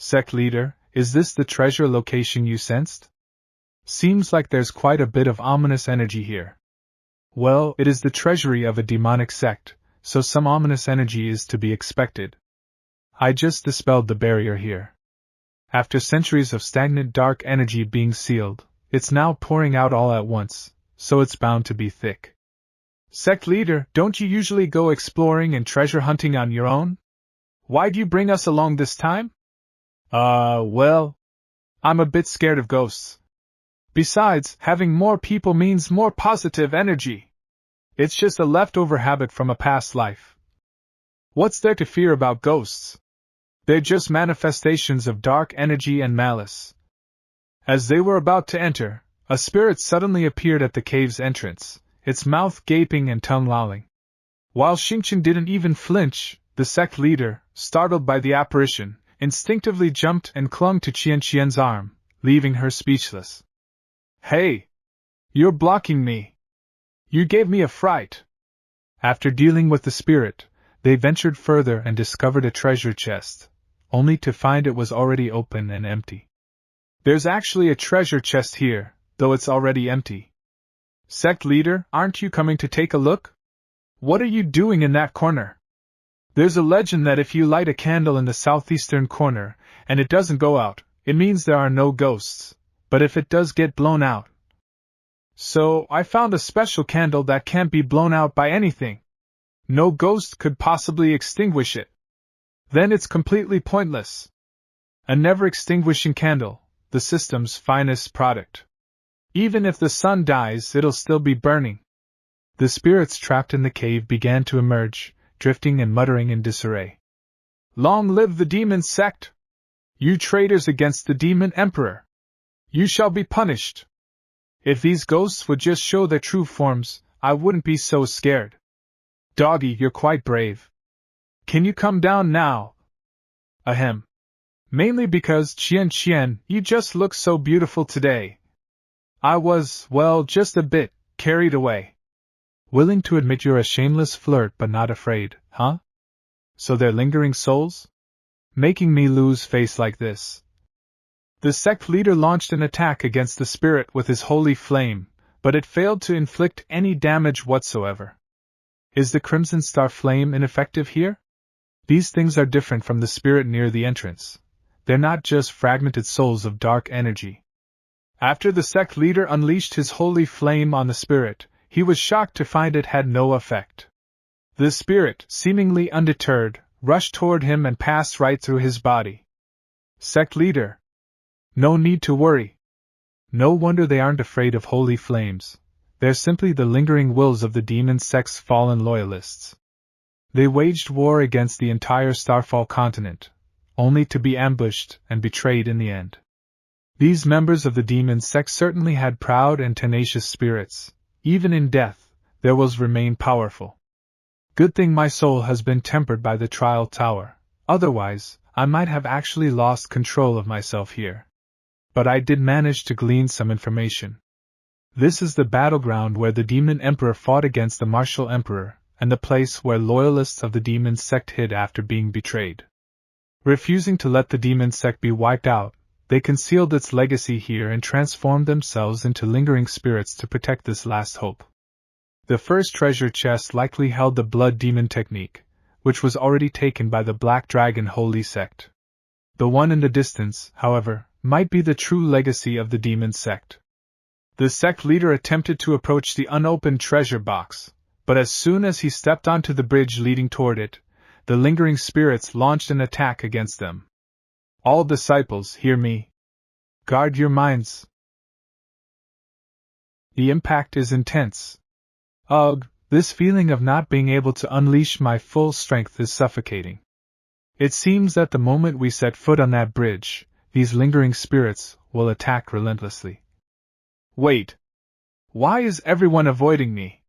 Sect Leader, is this the treasure location you sensed? Seems like there's quite a bit of ominous energy here. Well, it is the treasury of a demonic sect, so some ominous energy is to be expected. I just dispelled the barrier here. After centuries of stagnant dark energy being sealed, it's now pouring out all at once, so it's bound to be thick. Sect Leader, don't you usually go exploring and treasure hunting on your own? Why'd you bring us along this time? Well, I'm a bit scared of ghosts. Besides, having more people means more positive energy. It's just a leftover habit from a past life. What's there to fear about ghosts? They're just manifestations of dark energy and malice. As they were about to enter, a spirit suddenly appeared at the cave's entrance, its mouth gaping and tongue lolling. While Xingqian didn't even flinch, the sect leader, startled by the apparition, instinctively jumped and clung to Qianqian's arm, leaving her speechless. Hey! You're blocking me! You gave me a fright! After dealing with the spirit, they ventured further and discovered a treasure chest, only to find it was already open and empty. There's actually a treasure chest here, though it's already empty. Sect Leader, aren't you coming to take a look? What are you doing in that corner? There's a legend that if you light a candle in the southeastern corner, and it doesn't go out, it means there are no ghosts, but if it does get blown out. So, I found a special candle that can't be blown out by anything. No ghost could possibly extinguish it. Then it's completely pointless. A never-extinguishing candle, the system's finest product. Even if the sun dies, it'll still be burning. The spirits trapped in the cave began to emerge, drifting and muttering in disarray. Long live the demon sect! You traitors against the demon emperor! You shall be punished! If these ghosts would just show their true forms, I wouldn't be so scared. Doggy, you're quite brave. Can you come down now? Ahem. Mainly because, Qian, you just look so beautiful today. I was, well, just a bit carried away. Willing to admit you're a shameless flirt but not afraid, huh? So they're lingering souls? Making me lose face like this. The sect leader launched an attack against the spirit with his holy flame, but it failed to inflict any damage whatsoever. Is the Crimson Star Flame ineffective here? These things are different from the spirit near the entrance. They're not just fragmented souls of dark energy. After the sect leader unleashed his holy flame on the spirit, he was shocked to find it had no effect. The spirit, seemingly undeterred, rushed toward him and passed right through his body. Sect leader. No need to worry. No wonder they aren't afraid of holy flames. They're simply the lingering wills of the demon sect's fallen loyalists. They waged war against the entire Starfall continent, only to be ambushed and betrayed in the end. These members of the demon sect certainly had proud and tenacious spirits. Even in death, their wills remain powerful. Good thing my soul has been tempered by the trial tower, otherwise, I might have actually lost control of myself here. But I did manage to glean some information. This is the battleground where the demon emperor fought against the martial emperor, and the place where loyalists of the demon sect hid after being betrayed. Refusing to let the demon sect be wiped out, they concealed its legacy here and transformed themselves into lingering spirits to protect this last hope. The first treasure chest likely held the blood demon technique, which was already taken by the Black Dragon Holy Sect. The one in the distance, however, might be the true legacy of the demon sect. The sect leader attempted to approach the unopened treasure box, but as soon as he stepped onto the bridge leading toward it, the lingering spirits launched an attack against them. All disciples, hear me. Guard your minds. The impact is intense. Ugh, this feeling of not being able to unleash my full strength is suffocating. It seems that the moment we set foot on that bridge, these lingering spirits will attack relentlessly. Wait. Why is everyone avoiding me?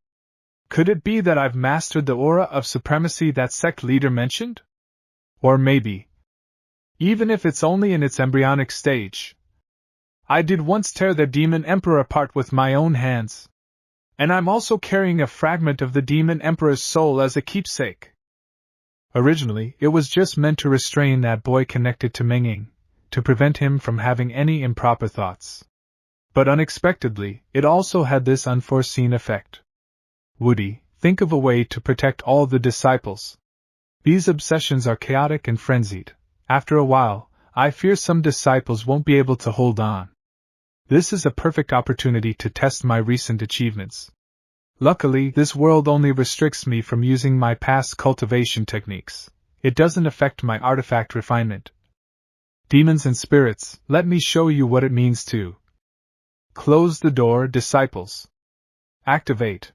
Could it be that I've mastered the aura of supremacy that sect leader mentioned? Or maybe, even if it's only in its embryonic stage, I did once tear the demon emperor apart with my own hands. And I'm also carrying a fragment of the demon emperor's soul as a keepsake. Originally, it was just meant to restrain that boy connected to Mengying, to prevent him from having any improper thoughts. But unexpectedly, it also had this unforeseen effect. Woody, think of a way to protect all the disciples. These obsessions are chaotic and frenzied. After a while, I fear some disciples won't be able to hold on. This is a perfect opportunity to test my recent achievements. Luckily, this world only restricts me from using my past cultivation techniques. It doesn't affect my artifact refinement. Demons and spirits, let me show you what it means to close the door, disciples. Activate.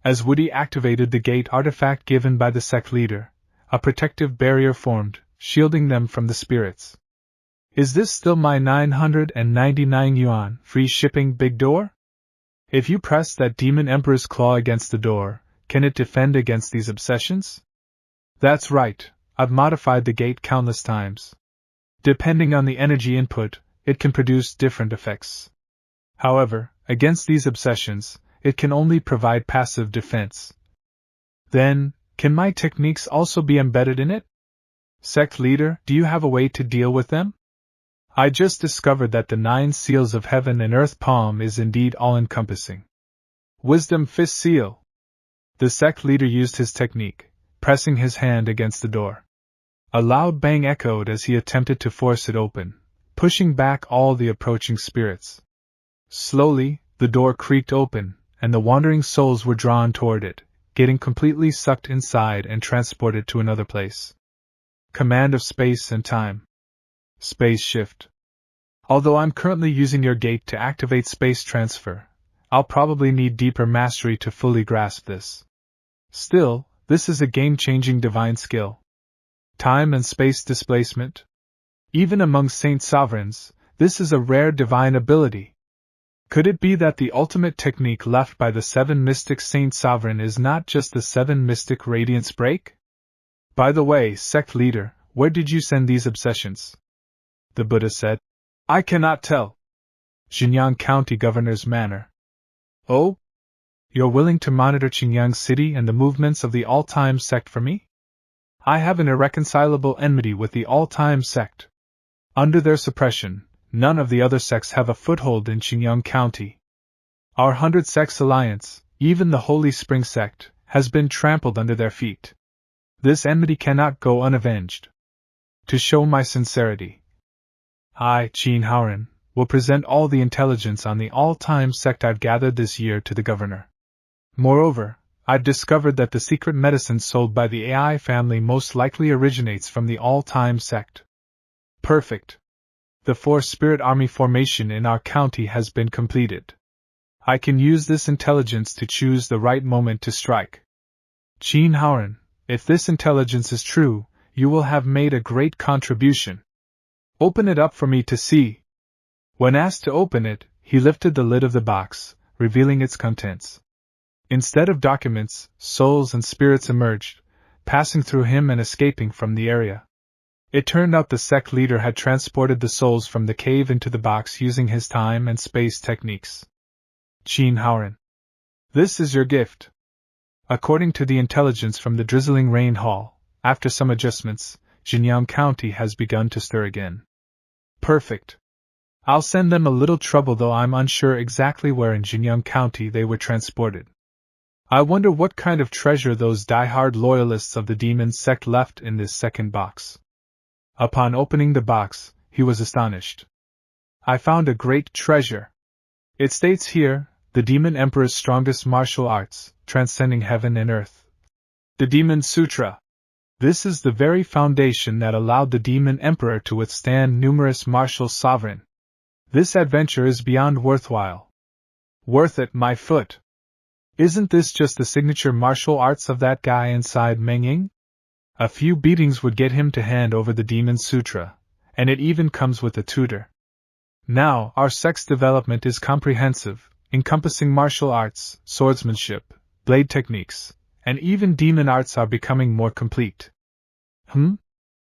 As Woody activated the gate artifact given by the sect leader, a protective barrier formed, shielding them from the spirits. Is this still my 999 yuan free shipping big door? If you press that demon emperor's claw against the door, can it defend against these obsessions? That's right, I've modified the gate countless times. Depending on the energy input, it can produce different effects. However, against these obsessions, it can only provide passive defense. Then, can my techniques also be embedded in it? Sect leader, do you have a way to deal with them? I just discovered that the 9 seals of heaven and earth palm is indeed all-encompassing. Wisdom fist seal. The sect leader used his technique, pressing his hand against the door. A loud bang echoed as he attempted to force it open, pushing back all the approaching spirits. Slowly, the door creaked open, and the wandering souls were drawn toward it, getting completely sucked inside and transported to another place. Command of space and time. Space shift. Although I'm currently using your gate to activate space transfer, I'll probably need deeper mastery to fully grasp this. Still, this is a game-changing divine skill. Time and space displacement. Even among saint sovereigns, this is a rare divine ability. Could it be that the ultimate technique left by the 7 mystic saint sovereign is not just the 7 mystic radiance break? By the way, sect leader, where did you send these obsessions? The Buddha said. I cannot tell. Xinjiang County Governor's Manor. Oh? You're willing to monitor Xinjiang City and the movements of the All Time Sect for me? I have an irreconcilable enmity with the All Time Sect. Under their suppression, none of the other sects have a foothold in Xinjiang County. Our 100 Sects Alliance, even the Holy Spring Sect, has been trampled under their feet. This enmity cannot go unavenged. To show my sincerity, I, Qin Haoren, will present all the intelligence on the all-time sect I've gathered this year to the governor. Moreover, I've discovered that the secret medicine sold by the AI family most likely originates from the all-time sect. Perfect. The 4-spirit army formation in our county has been completed. I can use this intelligence to choose the right moment to strike. Qin Haoren, if this intelligence is true, you will have made a great contribution. Open it up for me to see. When asked to open it, he lifted the lid of the box, revealing its contents. Instead of documents, souls and spirits emerged, passing through him and escaping from the area. It turned out the sect leader had transported the souls from the cave into the box using his time and space techniques. Qin Haoren. This is your gift. According to the intelligence from the drizzling rain hall, after some adjustments, Xinjiang County has begun to stir again. Perfect. I'll send them a little trouble, though I'm unsure exactly where in Xinjiang County they were transported. I wonder what kind of treasure those die-hard loyalists of the demon sect left in this second box. Upon opening the box, he was astonished. I found a great treasure. It states here, the demon emperor's strongest martial arts, transcending heaven and earth. The Demon Sutra. This is the very foundation that allowed the demon emperor to withstand numerous martial sovereign. This adventure is beyond worthwhile. Worth it, my foot. Isn't this just the signature martial arts of that guy inside Mengying? A few beatings would get him to hand over the Demon Sutra, and it even comes with a tutor. Now, our sect's development is comprehensive, encompassing martial arts, swordsmanship, blade techniques, and even demon arts are becoming more complete.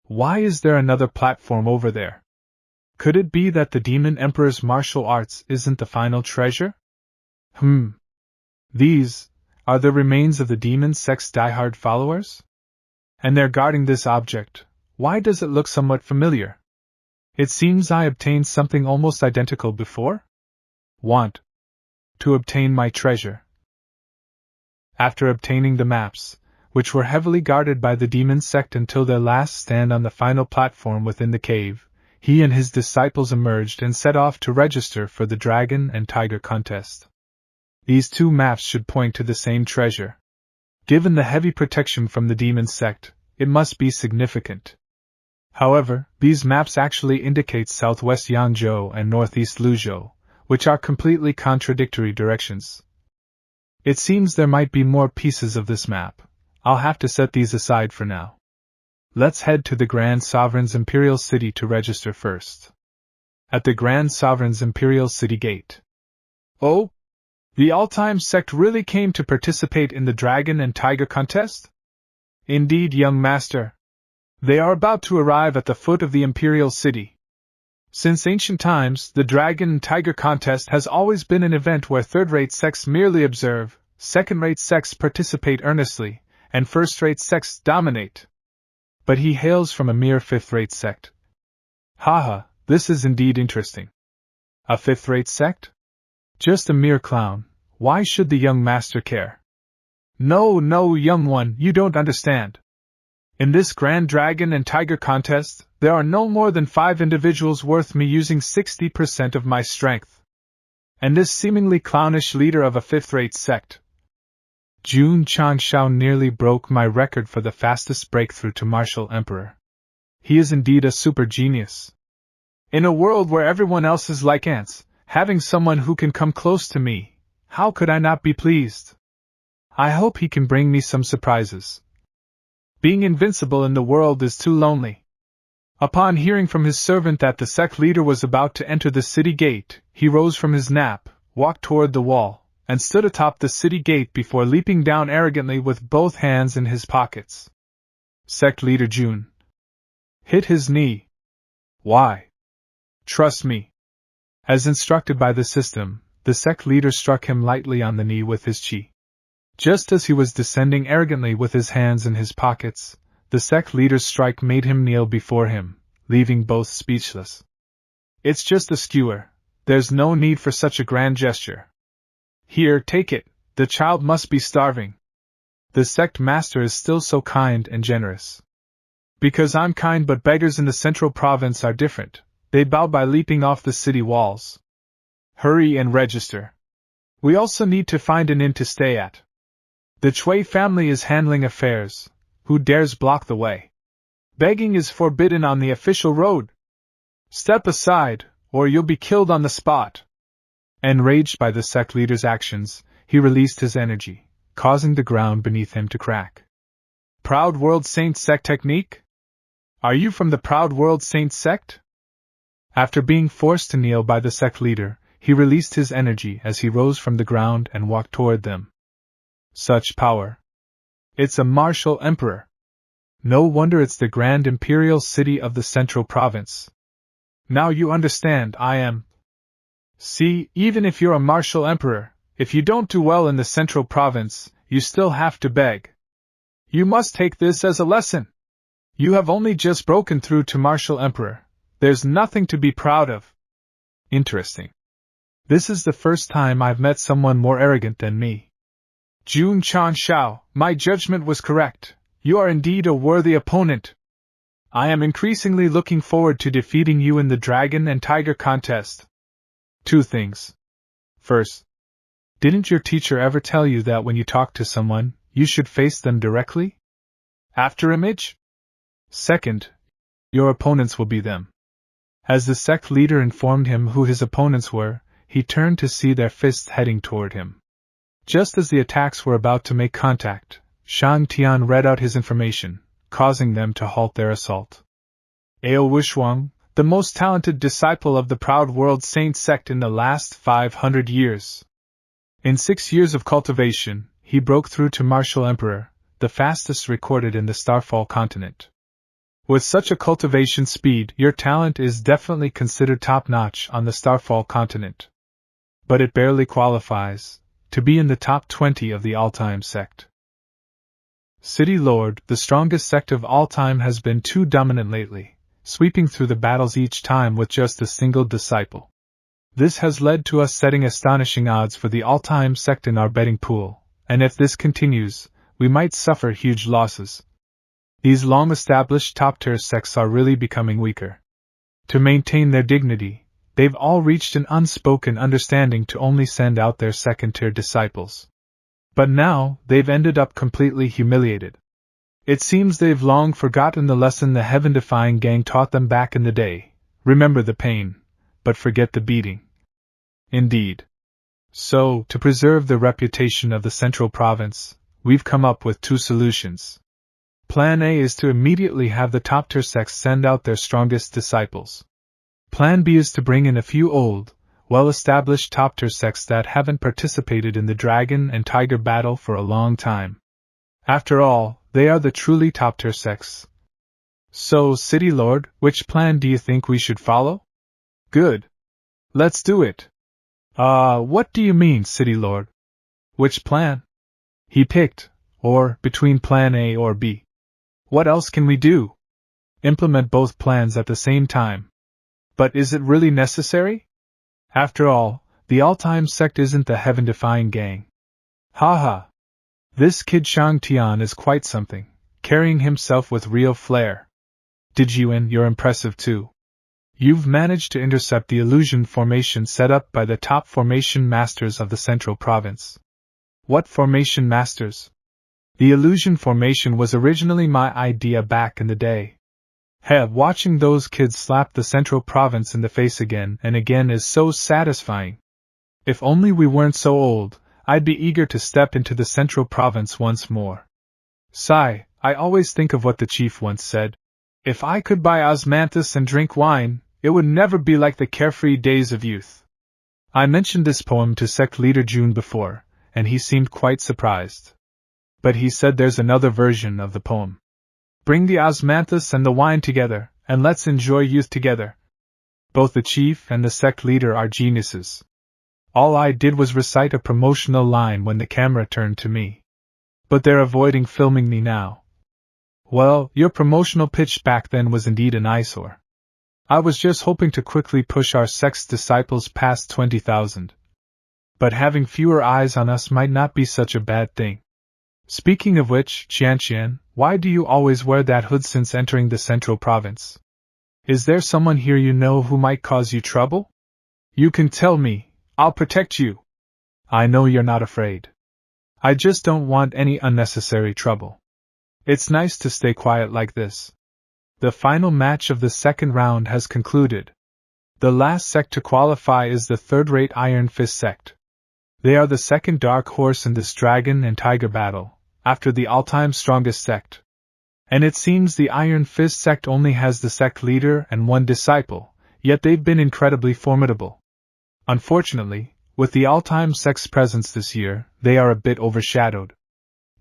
Why is there another platform over there? Could it be that the demon emperor's martial arts isn't the final treasure? These are the remains of the demon sect's diehard followers? And they're guarding this object. Why does it look somewhat familiar? It seems I obtained something almost identical before? Want to obtain my treasure. After obtaining the maps, which were heavily guarded by the demon sect until their last stand on the final platform within the cave, he and his disciples emerged and set off to register for the dragon and tiger contest. These two maps should point to the same treasure. Given the heavy protection from the demon sect, it must be significant. However, these maps actually indicate southwest Yangzhou and northeast Luzhou, which are completely contradictory directions. It seems there might be more pieces of this map. I'll have to set these aside for now. Let's head to the Grand Sovereign's Imperial City to register first. At the Grand Sovereign's Imperial City Gate. Oh? The All Time Sect really came to participate in the Dragon and Tiger contest? Indeed, young master. They are about to arrive at the foot of the Imperial City. Since ancient times, the Dragon and Tiger contest has always been an event where third-rate sects merely observe, second-rate sects participate earnestly, and first-rate sects dominate. But he hails from a mere fifth-rate sect. Haha, this is indeed interesting. A fifth-rate sect? Just a mere clown. Why should the young master care? No, young one, you don't understand. In this Grand Dragon and Tiger contest, there are no more than 5 individuals worth me using 60% of my strength. And this seemingly clownish leader of a fifth-rate sect. Jun Chang nearly broke my record for the fastest breakthrough to Martial Emperor. He is indeed a super genius. In a world where everyone else is like ants, having someone who can come close to me, how could I not be pleased? I hope he can bring me some surprises. Being invincible in the world is too lonely. Upon hearing from his servant that the sect leader was about to enter the city gate, he rose from his nap, walked toward the wall, and stood atop the city gate before leaping down arrogantly with both hands in his pockets. Sect leader Jun hit his knee. Why? Trust me. As instructed by the system, the sect leader struck him lightly on the knee with his chi. Just as he was descending arrogantly with his hands in his pockets, the sect leader's strike made him kneel before him, leaving both speechless. It's just a skewer. There's no need for such a grand gesture. Here, take it. The child must be starving. The sect master is still so kind and generous. Because I'm kind, but beggars in the central province are different. They bow by leaping off the city walls. Hurry and register. We also need to find an inn to stay at. The Chui family is handling affairs. Who dares block the way? Begging is forbidden on the official road. Step aside, or you'll be killed on the spot. Enraged by the sect leader's actions, he released his energy, causing the ground beneath him to crack. Proud World Saint Sect technique? Are you from the Proud World Saint Sect? After being forced to kneel by the sect leader, he released his energy as he rose from the ground and walked toward them. Such power. It's a martial emperor. No wonder it's the Grand Imperial City of the Central Province. Now you understand, I am. See, even if you're a martial emperor, if you don't do well in the Central Province, you still have to beg. You must take this as a lesson. You have only just broken through to martial emperor. There's nothing to be proud of. Interesting. This is the first time I've met someone more arrogant than me. Jun Chang, my judgment was correct. You are indeed a worthy opponent. I am increasingly looking forward to defeating you in the Dragon and Tiger contest. 2 things. First, didn't your teacher ever tell you that when you talk to someone, you should face them directly? After image? Second, your opponents will be them. As the sect leader informed him who his opponents were, he turned to see their fists heading toward him. Just as the attacks were about to make contact, Shang Tian read out his information, causing them to halt their assault. Ao Wushuang, the most talented disciple of the Proud World Saint Sect in the last 500 years. In 6 years of cultivation, he broke through to Martial Emperor, the fastest recorded in the Starfall continent. With such a cultivation speed, your talent is definitely considered top-notch on the Starfall continent. But it barely qualifies to be in the top 20 of the All Time Sect. City Lord, the strongest sect of all time, has been too dominant lately, sweeping through the battles each time with just a single disciple. This has led to us setting astonishing odds for the All Time Sect in our betting pool, and if this continues, we might suffer huge losses. These long-established top-tier sects are really becoming weaker. To maintain their dignity, they've all reached an unspoken understanding to only send out their second-tier disciples. But now, they've ended up completely humiliated. It seems they've long forgotten the lesson the heaven-defying gang taught them back in the day. Remember the pain, but forget the beating. Indeed. So, to preserve the reputation of the Central Province, we've come up with two solutions. Plan A is to immediately have the top-tier sects send out their strongest disciples. Plan B is to bring in a few old, well-established top-tier sects that haven't participated in the dragon and tiger battle for a long time. After all, they are the truly top-tier sects. So, City Lord, which plan do you think we should follow? Good. Let's do it. What do you mean, City Lord? Which plan? He picked, or between plan A or B. What else can we do? Implement both plans at the same time. But is it really necessary? After all, the all-time sect isn't the heaven-defying gang. Haha. This kid Shang Tian is quite something, carrying himself with real flair. Did you, and you're impressive too. You've managed to intercept the illusion formation set up by the top formation masters of the Central Province. What formation masters? The illusion formation was originally my idea back in the day. Watching those kids slap the Central Province in the face again and again is so satisfying. If only we weren't so old, I'd be eager to step into the Central Province once more. Sigh, I always think of what the chief once said. If I could buy osmanthus and drink wine, it would never be like the carefree days of youth. I mentioned this poem to Sect Leader Jun before, and he seemed quite surprised. But he said there's another version of the poem. Bring the osmanthus and the wine together, and let's enjoy youth together. Both the chief and the sect leader are geniuses. All I did was recite a promotional line when the camera turned to me. But they're avoiding filming me now. Well, your promotional pitch back then was indeed an eyesore. I was just hoping to quickly push our sect's disciples past 20,000. But having fewer eyes on us might not be such a bad thing. Speaking of which, Qianqian, why do you always wear that hood since entering the Central Province? Is there someone here you know who might cause you trouble? You can tell me, I'll protect you. I know you're not afraid. I just don't want any unnecessary trouble. It's nice to stay quiet like this. The final match of the second round has concluded. The last sect to qualify is the third-rate Iron Fist sect. They are the second dark horse in this dragon and tiger battle, after the all-time strongest sect. And it seems the Iron Fist sect only has the sect leader and one disciple, yet they've been incredibly formidable. Unfortunately, with the all-time sect's presence this year, they are a bit overshadowed.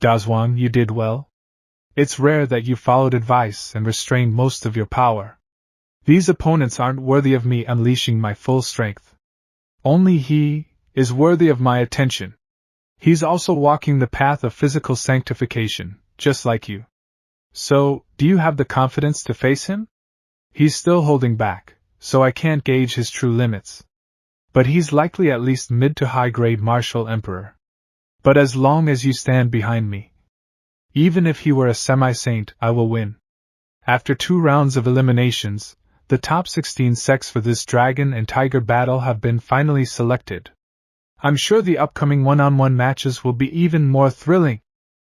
Dazhuang, you did well. It's rare that you followed advice and restrained most of your power. These opponents aren't worthy of me unleashing my full strength. Only he is worthy of my attention. He's also walking the path of physical sanctification, just like you. So, do you have the confidence to face him? He's still holding back, so I can't gauge his true limits. But he's likely at least mid to high-grade martial emperor. But as long as you stand behind me, even if he were a semi-saint, I will win. After 2 rounds of eliminations, the top 16 sects for this dragon and tiger battle have been finally selected. I'm sure the upcoming one-on-one matches will be even more thrilling.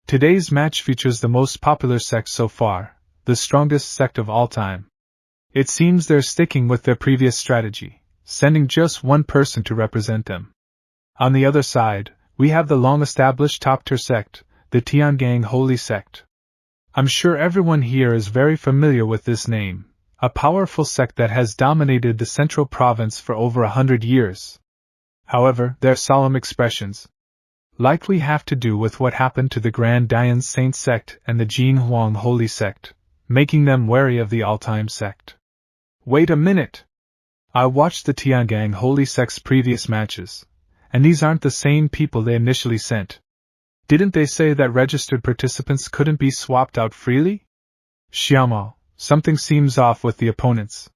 Today's match features the most popular sect so far, the strongest sect of all time. It seems they're sticking with their previous strategy, sending just one person to represent them. On the other side, we have the long-established top-tier sect, the Tiangang Holy Sect. I'm sure everyone here is very familiar with this name, a powerful sect that has dominated the Central Province for over 100 years. However, their solemn expressions likely have to do with what happened to the Grand Dian Saint Sect and the Jin Huang Holy Sect, making them wary of the All Time Sect. Wait a minute! I watched the Tiangang Holy Sect's previous matches, and these aren't the same people they initially sent. Didn't they say that registered participants couldn't be swapped out freely? Xiaomao, something seems off with the opponents.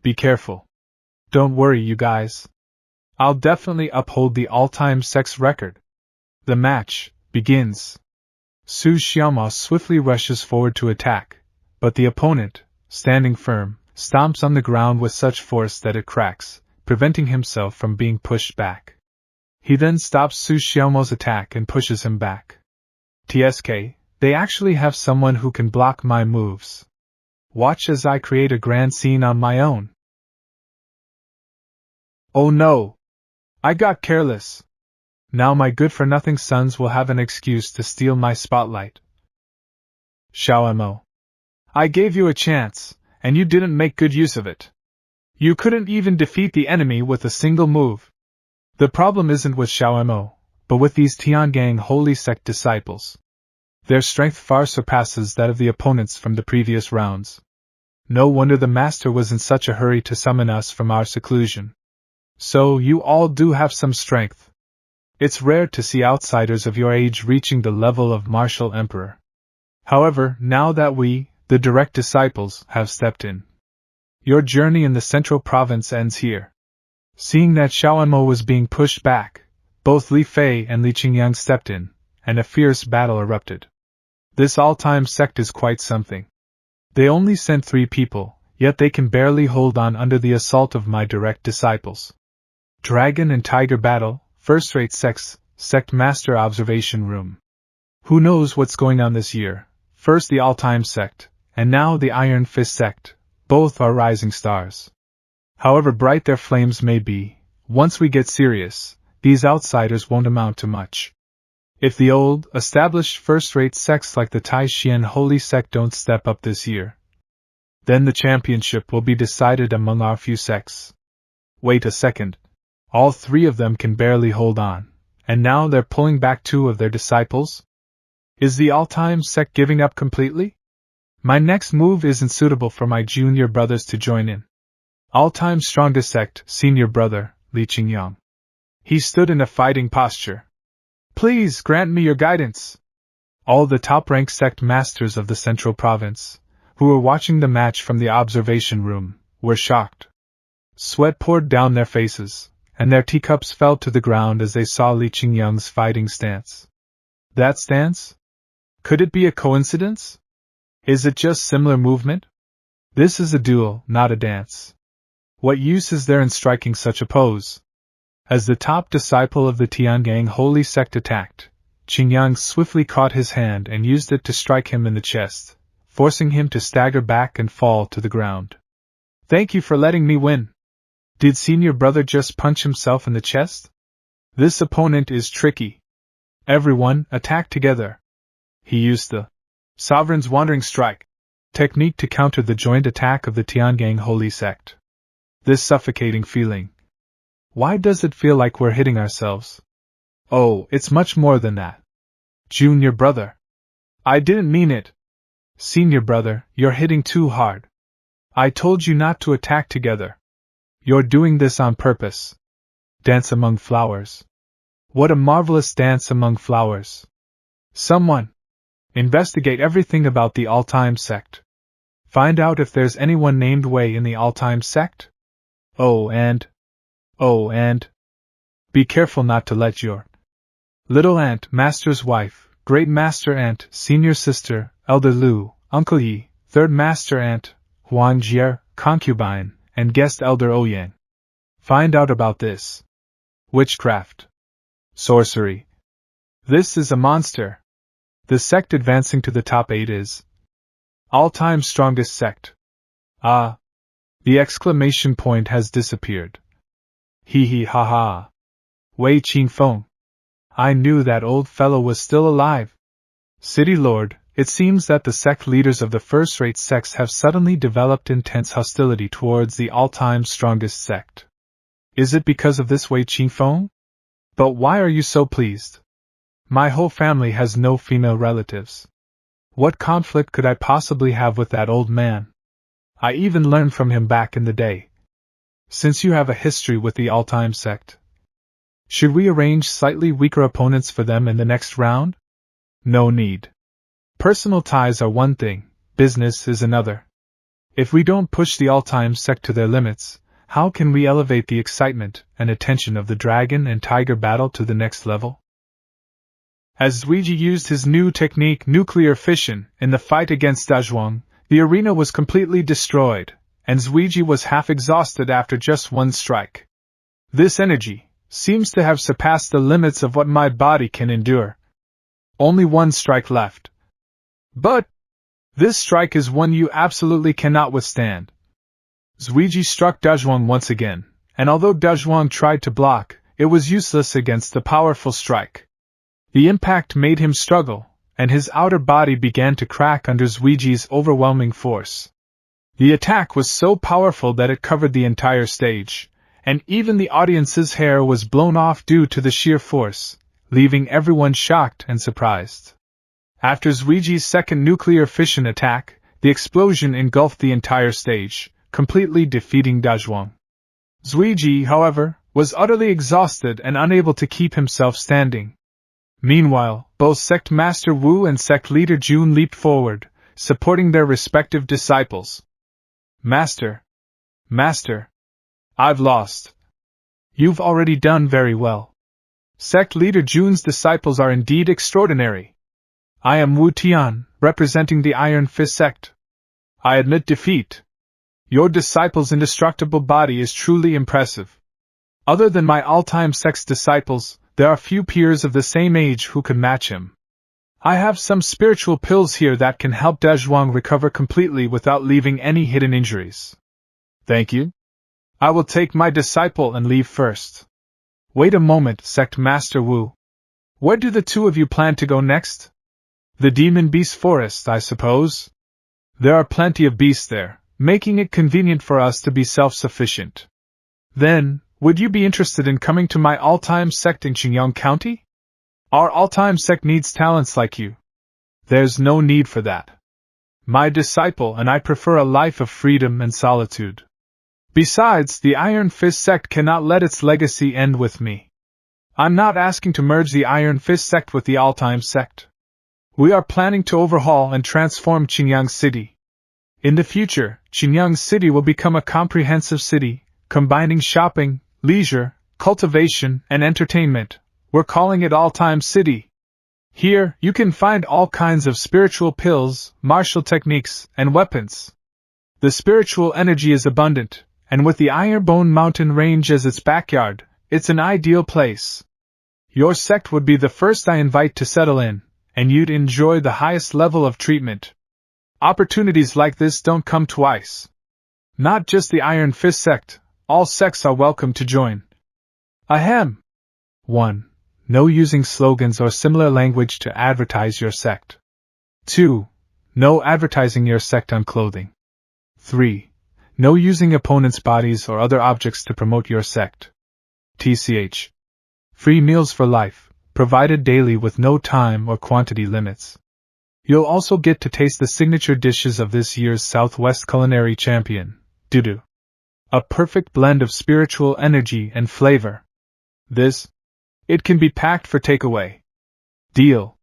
Be careful. Don't worry, you guys. I'll definitely uphold the all-time sex record. The match begins. Su Xiaomao swiftly rushes forward to attack, but the opponent, standing firm, stomps on the ground with such force that it cracks, preventing himself from being pushed back. He then stops Su Xiaomao's attack and pushes him back. TSK, they actually have someone who can block my moves. Watch as I create a grand scene on my own. Oh no! I got careless. Now my good-for-nothing sons will have an excuse to steal my spotlight. Xiaomo. I gave you a chance, and you didn't make good use of it. You couldn't even defeat the enemy with a single move. The problem isn't with Xiaomo, but with these Tiangang Holy Sect disciples. Their strength far surpasses that of the opponents from the previous rounds. No wonder the master was in such a hurry to summon us from our seclusion. So you all do have some strength. It's rare to see outsiders of your age reaching the level of martial emperor. However, now that we, the direct disciples, have stepped in, your journey in the central province ends here. Seeing that Xiaomo was being pushed back, both Li Fei and Li Qingyang stepped in, and a fierce battle erupted. This all-time sect is quite something. They only sent 3 people, yet they can barely hold on under the assault of my direct disciples. Dragon and Tiger Battle, First-Rate Sects, Sect Master Observation Room. Who knows what's going on this year? First the All Time Sect, and now the Iron Fist Sect, both are rising stars. However bright their flames may be, once we get serious, these outsiders won't amount to much. If the old, established first-rate sects like the Taishan Holy Sect don't step up this year, then the championship will be decided among our few sects. Wait a second. All 3 of them can barely hold on, and now they're pulling back 2 of their disciples? Is the all-time sect giving up completely? My next move isn't suitable for my junior brothers to join in. All-time strongest sect, senior brother, Li Qingyang. He stood in a fighting posture. Please grant me your guidance. All the top-ranked sect masters of the central province, who were watching the match from the observation room, were shocked. Sweat poured down their faces, and their teacups fell to the ground as they saw Li Qingyang's fighting stance. That stance? Could it be a coincidence? Is it just similar movement? This is a duel, not a dance. What use is there in striking such a pose? As the top disciple of the Tiangang Holy Sect attacked, Qingyang swiftly caught his hand and used it to strike him in the chest, forcing him to stagger back and fall to the ground. Thank you for letting me win. Did senior brother just punch himself in the chest? This opponent is tricky. Everyone, attack together. He used the Sovereign's Wandering Strike technique to counter the joint attack of the Tiangang Holy Sect. This suffocating feeling. Why does it feel like we're hitting ourselves? Oh, it's much more than that. Junior brother. I didn't mean it. Senior brother, you're hitting too hard. I told you not to attack together. You're doing this on purpose. Dance among flowers. What a marvelous dance among flowers. Someone. Investigate everything about the All Time Sect. Find out if there's anyone named Wei in the All Time Sect. Oh, and be careful not to let your little aunt, master's wife, great master aunt, senior sister, elder Lu, uncle Yi, third master aunt, Huang Jie, concubine, and guest elder Ouyang. Find out about this. Witchcraft. Sorcery. This is a monster. The sect advancing to the top 8 is all-time strongest sect. Ah. The exclamation point has disappeared. Hee hee ha ha. Wei Qingfeng. I knew that old fellow was still alive. City Lord, it seems that the sect leaders of the first-rate sects have suddenly developed intense hostility towards the all-time strongest sect. Is it because of this Wei Qingfeng? But why are you so pleased? My whole family has no female relatives. What conflict could I possibly have with that old man? I even learned from him back in the day. Since you have a history with the all-time sect, should we arrange slightly weaker opponents for them in the next round? No need. Personal ties are one thing, business is another. If we don't push the All Time Sect to their limits, how can we elevate the excitement and attention of the dragon and tiger battle to the next level? As Zuiji used his new technique, nuclear fission, in the fight against Dazhuang, the arena was completely destroyed, and Zuiji was half exhausted after just one strike. This energy seems to have surpassed the limits of what my body can endure. Only one strike left. But this strike is one you absolutely cannot withstand. Zuiji struck Dazhuang once again, and although Dazhuang tried to block, it was useless against the powerful strike. The impact made him struggle, and his outer body began to crack under Zuiji's overwhelming force. The attack was so powerful that it covered the entire stage, and even the audience's hair was blown off due to the sheer force, leaving everyone shocked and surprised. After Zuiji's second nuclear fission attack, the explosion engulfed the entire stage, completely defeating Dazhuang. Zuiji, however, was utterly exhausted and unable to keep himself standing. Meanwhile, both Sect Master Wu and Sect Leader Jun leaped forward, supporting their respective disciples. Master, I've lost. You've already done very well. Sect Leader Jun's disciples are indeed extraordinary. I am Wu Tian, representing the Iron Fist sect. I admit defeat. Your disciple's indestructible body is truly impressive. Other than my All Time Sect's disciples, there are few peers of the same age who could match him. I have some spiritual pills here that can help Dazhuang recover completely without leaving any hidden injuries. Thank you. I will take my disciple and leave first. Wait a moment, Sect Master Wu. Where do the two of you plan to go next? The Demon Beast Forest, I suppose? There are plenty of beasts there, making it convenient for us to be self-sufficient. Then, would you be interested in coming to my All-Time Sect in Qingyang County? Our All-Time Sect needs talents like you. There's no need for that. My disciple and I prefer a life of freedom and solitude. Besides, the Iron Fist Sect cannot let its legacy end with me. I'm not asking to merge the Iron Fist Sect with the All-Time Sect. We are planning to overhaul and transform Qingyang City. In the future, Qingyang City will become a comprehensive city, combining shopping, leisure, cultivation, and entertainment. We're calling it All Time City. Here, you can find all kinds of spiritual pills, martial techniques, and weapons. The spiritual energy is abundant, and with the Ironbone Mountain Range as its backyard, it's an ideal place. Your sect would be the first I invite to settle in, and you'd enjoy the highest level of treatment. Opportunities like this don't come twice. Not just the Iron Fist Sect, all sects are welcome to join. Ahem. 1. No using slogans or similar language to advertise your sect. 2. No advertising your sect on clothing. 3. No using opponents' bodies or other objects to promote your sect. TCH. Free meals for life, provided daily with no time or quantity limits. You'll also get to taste the signature dishes of this year's Southwest Culinary Champion, Dudu. A perfect blend of spiritual energy and flavor. It can be packed for takeaway. Deal.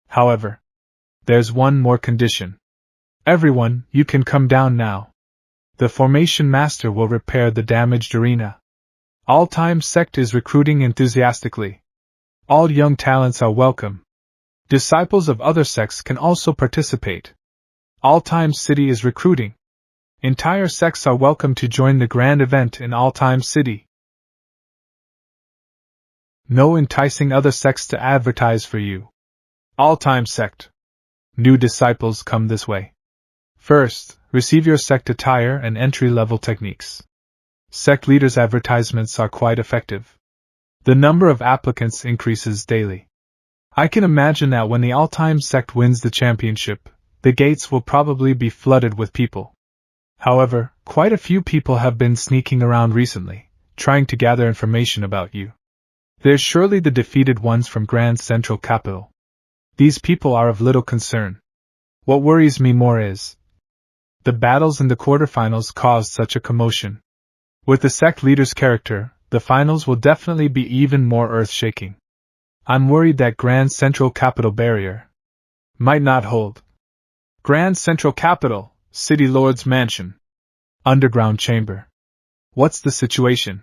However, there's one more condition. Everyone, you can come down now. The Formation Master will repair the damaged arena. All Time Sect is recruiting enthusiastically. All young talents are welcome. Disciples of other sects can also participate. All Time City is recruiting. Entire sects are welcome to join the grand event in All Time City. No enticing other sects to advertise for you. All Time Sect. New disciples come this way. First, receive your sect attire and entry-level techniques. Sect leaders' advertisements are quite effective. The number of applicants increases daily. I can imagine that when the All Time Sect wins the championship, the gates will probably be flooded with people. However, quite a few people have been sneaking around recently, trying to gather information about you. There's surely the defeated ones from Grand Central Capital. These people are of little concern. What worries me more is the battles in the quarterfinals caused such a commotion. With the sect leader's character, the finals will definitely be even more earth-shaking. I'm worried that Grand Central Capital barrier might not hold. Grand Central Capital, City Lord's Mansion. Underground chamber. What's the situation?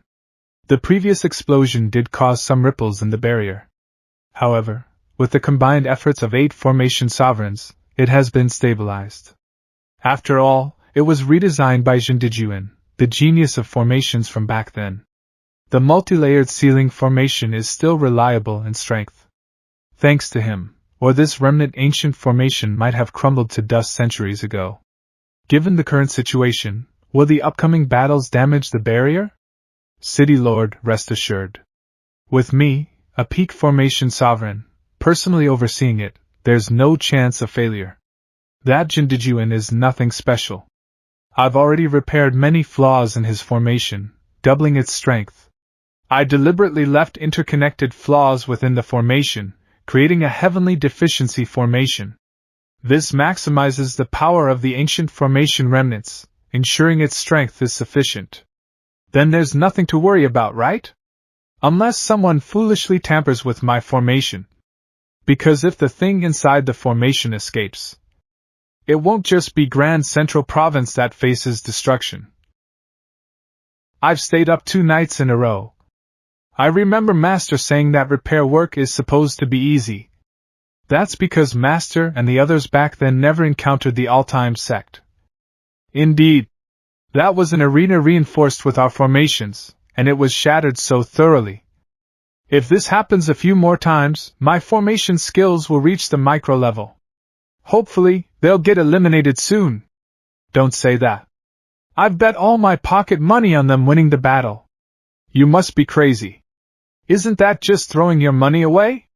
The previous explosion did cause some ripples in the barrier. However, with the combined efforts of 8 formation sovereigns, it has been stabilized. After all, it was redesigned by Jun Chang, the genius of formations from back then. The multi-layered ceiling formation is still reliable in strength. Thanks to him, or this remnant ancient formation might have crumbled to dust centuries ago. Given the current situation, will the upcoming battles damage the barrier? City Lord, rest assured. With me, a peak formation sovereign, personally overseeing it, there's no chance of failure. That Jun Chang is nothing special. I've already repaired many flaws in his formation, doubling its strength. I deliberately left interconnected flaws within the formation, creating a heavenly deficiency formation. This maximizes the power of the ancient formation remnants, ensuring its strength is sufficient. Then there's nothing to worry about, right? Unless someone foolishly tampers with my formation. Because if the thing inside the formation escapes, it won't just be Grand Central Province that faces destruction. I've stayed up 2 nights in a row. I remember Master saying that repair work is supposed to be easy. That's because Master and the others back then never encountered the All Time Sect. Indeed, that was an arena reinforced with our formations, and it was shattered so thoroughly. If this happens a few more times, my formation skills will reach the micro level. Hopefully, they'll get eliminated soon. Don't say that. I've bet all my pocket money on them winning the battle. You must be crazy. Isn't that just throwing your money away?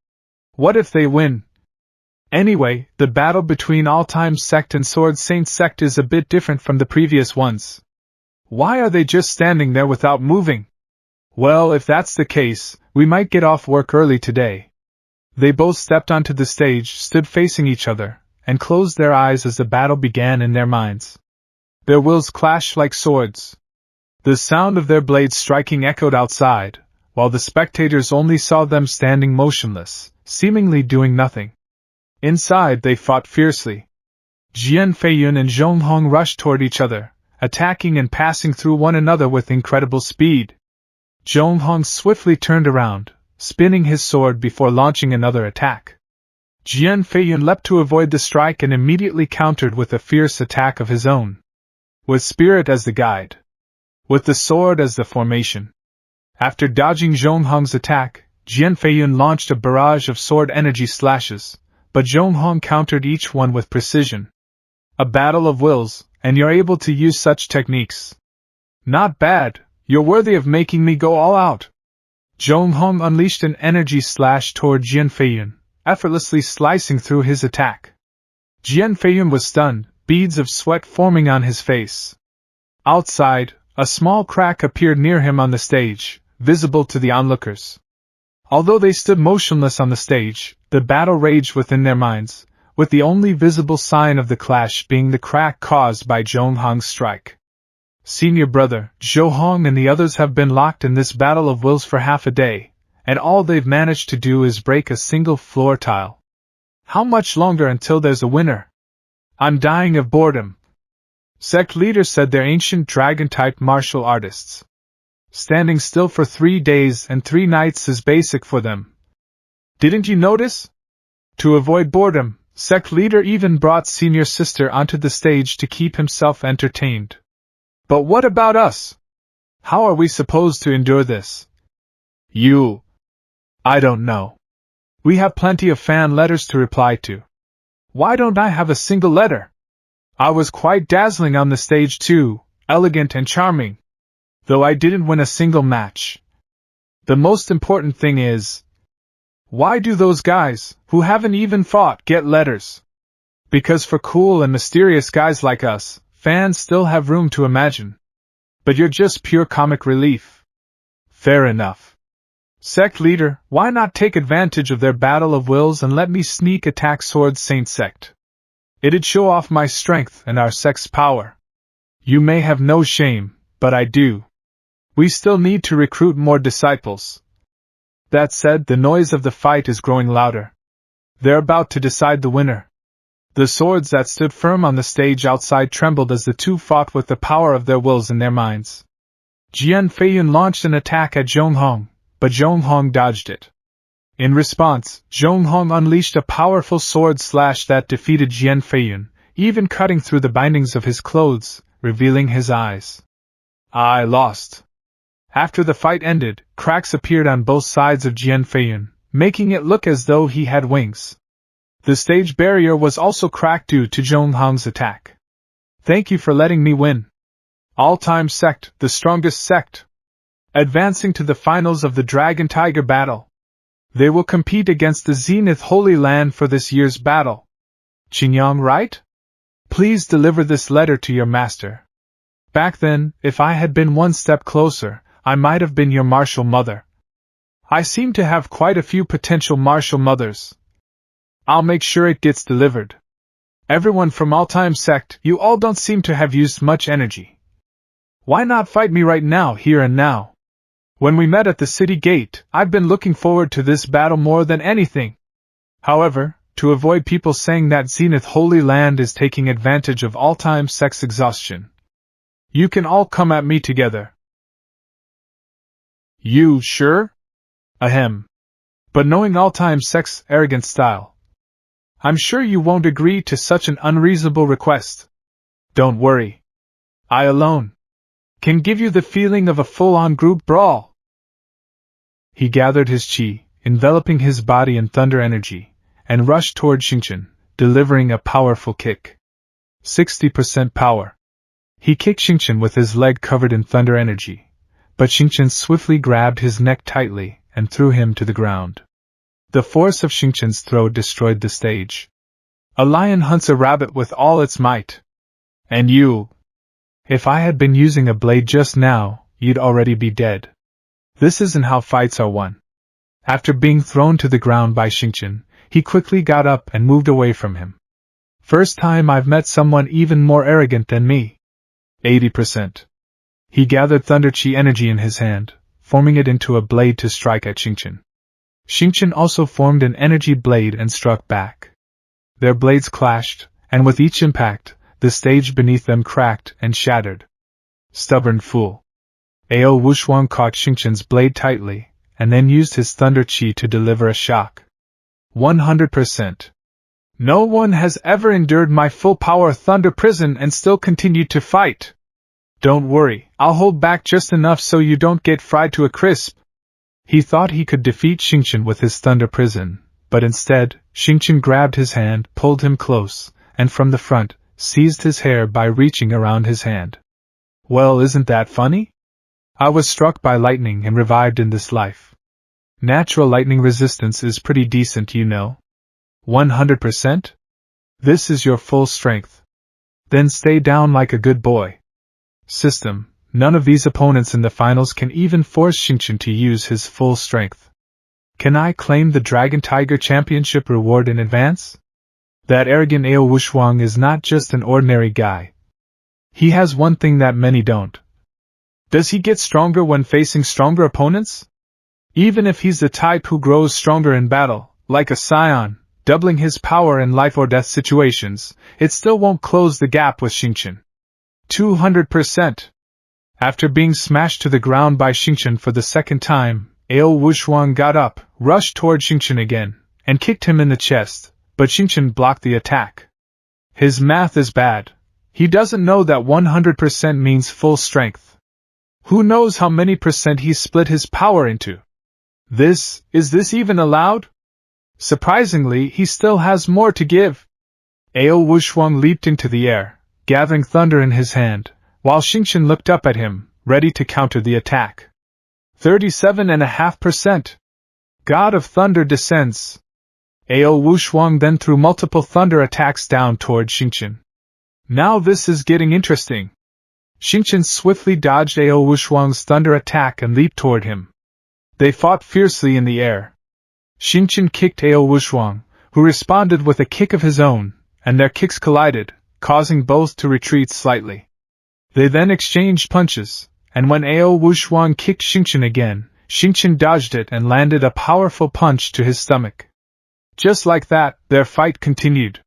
What if they win? Anyway, the battle between All Time Sect and Sword Saint Sect is a bit different from the previous ones. Why are they just standing there without moving? Well, if that's the case, we might get off work early today. They both stepped onto the stage, stood facing each other, and closed their eyes as the battle began in their minds. Their wills clashed like swords. The sound of their blades striking echoed outside, while the spectators only saw them standing motionless, seemingly doing nothing. Inside they fought fiercely. Jian Feiyun and Zhong Hong rushed toward each other, attacking and passing through one another with incredible speed. Zhong Hong swiftly turned around, spinning his sword before launching another attack. Jian Feiyun leapt to avoid the strike and immediately countered with a fierce attack of his own. With spirit as the guide. With the sword as the formation. After dodging Zhong Hong's attack, Jian Feiyun launched a barrage of sword energy slashes, but Zhong Hong countered each one with precision. A battle of wills, and you're able to use such techniques. Not bad, you're worthy of making me go all out. Zhong Hong unleashed an energy slash toward Jian Feiyun, effortlessly slicing through his attack. Jian Feiyun was stunned, beads of sweat forming on his face. Outside, a small crack appeared near him on the stage, visible to the onlookers. Although they stood motionless on the stage, the battle raged within their minds, with the only visible sign of the clash being the crack caused by Zhong Hong's strike. Senior brother, Zhou Hong and the others have been locked in this battle of wills for half a day, and all they've managed to do is break a single floor tile. How much longer until there's a winner? I'm dying of boredom. Sect Leader said they're ancient dragon-type martial artists. Standing still for 3 days and 3 nights is basic for them. Didn't you notice? To avoid boredom, Sect Leader even brought Senior Sister onto the stage to keep himself entertained. But what about us? How are we supposed to endure this? I don't know. We have plenty of fan letters to reply to. Why don't I have a single letter? I was quite dazzling on the stage too, elegant and charming. Though I didn't win a single match. The most important thing is, why do those guys, who haven't even fought, get letters? Because for cool and mysterious guys like us, fans still have room to imagine. But you're just pure comic relief. Fair enough. Sect Leader, why not take advantage of their battle of wills and let me sneak attack Sword Saint Sect? It'd show off my strength and our sect's power. You may have no shame, but I do. We still need to recruit more disciples. That said, the noise of the fight is growing louder. They're about to decide the winner. The swords that stood firm on the stage outside trembled as the two fought with the power of their wills in their minds. Jian Feiyun launched an attack at Zhong Hong, but Zhong Hong dodged it. In response, Zhong Hong unleashed a powerful sword slash that defeated Jian Feiyun, even cutting through the bindings of his clothes, revealing his eyes. I lost. After the fight ended, cracks appeared on both sides of Jian Feiyun, making it look as though he had wings. The stage barrier was also cracked due to Zhong Hong's attack. Thank you for letting me win. All Time Sect, the strongest sect. Advancing to the finals of the Dragon Tiger battle. They will compete against the Zenith Holy Land for this year's battle. Qingyang, right? Please deliver this letter to your master. Back then, if I had been one step closer, I might have been your martial mother. I seem to have quite a few potential martial mothers. I'll make sure it gets delivered. Everyone from All Time Sect, you all don't seem to have used much energy. Why not fight me right now, here and now? When we met at the city gate, I've been looking forward to this battle more than anything. However, to avoid people saying that Zenith Holy Land is taking advantage of All Time Sect's exhaustion, you can all come at me together. You sure? Ahem. But knowing All Time Sect's arrogant style, I'm sure you won't agree to such an unreasonable request. Don't worry. I alone can give you the feeling of a full-on group brawl. He gathered his chi, enveloping his body in thunder energy, and rushed toward Xingchen, delivering a powerful kick. 60% power. He kicked Xingchen with his leg covered in thunder energy, but Xingchen swiftly grabbed his neck tightly and threw him to the ground. The force of Xingchen's throw destroyed the stage. A lion hunts a rabbit with all its might. And you? If I had been using a blade just now, you'd already be dead. This isn't how fights are won. After being thrown to the ground by Xingchen, he quickly got up and moved away from him. First time I've met someone even more arrogant than me. 80%. He gathered Thunder Chi energy in his hand, forming it into a blade to strike at Xingchen. Xingchen also formed an energy blade and struck back. Their blades clashed, and with each impact, the stage beneath them cracked and shattered. Stubborn fool. Ao Wushuang caught Xingchen's blade tightly, and then used his Thunder Chi to deliver a shock. 100%. No one has ever endured my full-power Thunder Prison and still continued to fight. Don't worry, I'll hold back just enough so you don't get fried to a crisp. He thought he could defeat Xingchen with his Thunder Prison, but instead, Xingchen grabbed his hand, pulled him close, and from the front, seized his hair by reaching around his hand. Well, isn't that funny? I was struck by lightning and revived in this life. Natural lightning resistance is pretty decent, you know. 100%? This is your full strength. Then stay down like a good boy. System. None of these opponents in the finals can even force Xingchen to use his full strength. Can I claim the Dragon Tiger Championship reward in advance? That arrogant Ao Wushuang is not just an ordinary guy. He has one thing that many don't. Does he get stronger when facing stronger opponents? Even if he's the type who grows stronger in battle, like a scion, doubling his power in life or death situations, it still won't close the gap with Xingchen. 200%. After being smashed to the ground by Xingchen for the second time, Ao Wushuang got up, rushed toward Xingchen again, and kicked him in the chest, but Xingchen blocked the attack. His math is bad. He doesn't know that 100% means full strength. Who knows how many percent he split his power into? Is this even allowed? Surprisingly, he still has more to give. Ao Wushuang leaped into the air, gathering thunder in his hand, while Xingchen looked up at him, ready to counter the attack. 37.5%. God of Thunder descends. Ao Wushuang then threw multiple thunder attacks down toward Xingchen. Now this is getting interesting. Xingchen swiftly dodged Ao Wushuang's thunder attack and leaped toward him. They fought fiercely in the air. Xingchen kicked Ao Wushuang, who responded with a kick of his own, and their kicks collided, causing both to retreat slightly. They then exchanged punches, and when Ao Wushuang kicked Xingchen again, Xingchen dodged it and landed a powerful punch to his stomach. Just like that, their fight continued.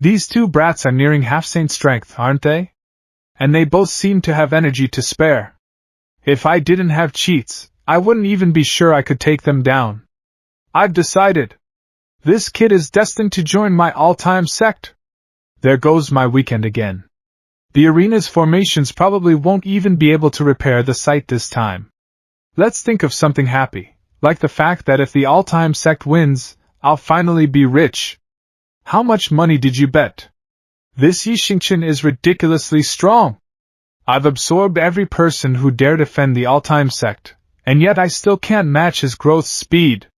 These two brats are nearing half-saint strength, aren't they? And they both seem to have energy to spare. If I didn't have cheats, I wouldn't even be sure I could take them down. I've decided. This kid is destined to join my all-time sect. There goes my weekend again. The arena's formations probably won't even be able to repair the site this time. Let's think of something happy, like the fact that if the all-time sect wins, I'll finally be rich. How much money did you bet? This Yi Xingchen is ridiculously strong. I've absorbed every person who dare defend the all-time sect, and yet I still can't match his growth speed.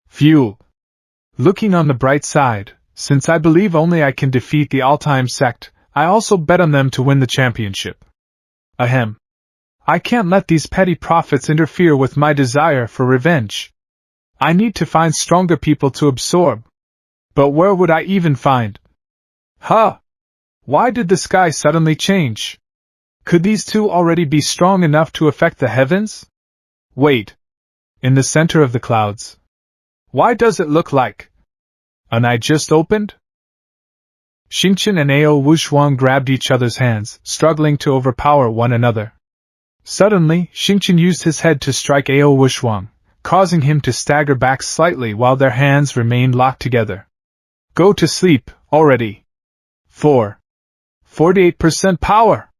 Phew. Looking on the bright side, since I believe only I can defeat the all-time sect, I also bet on them to win the championship. Ahem. I can't let these petty profits interfere with my desire for revenge. I need to find stronger people to absorb. But where would I even find? Huh? Why did the sky suddenly change? Could these two already be strong enough to affect the heavens? Wait. In the center of the clouds. Why does it look like an eye just opened? Xingchen and Ao Wushuang grabbed each other's hands, struggling to overpower one another. Suddenly, Xingchen used his head to strike Ao Wushuang, causing him to stagger back slightly while their hands remained locked together. Go to sleep, already. 48% power!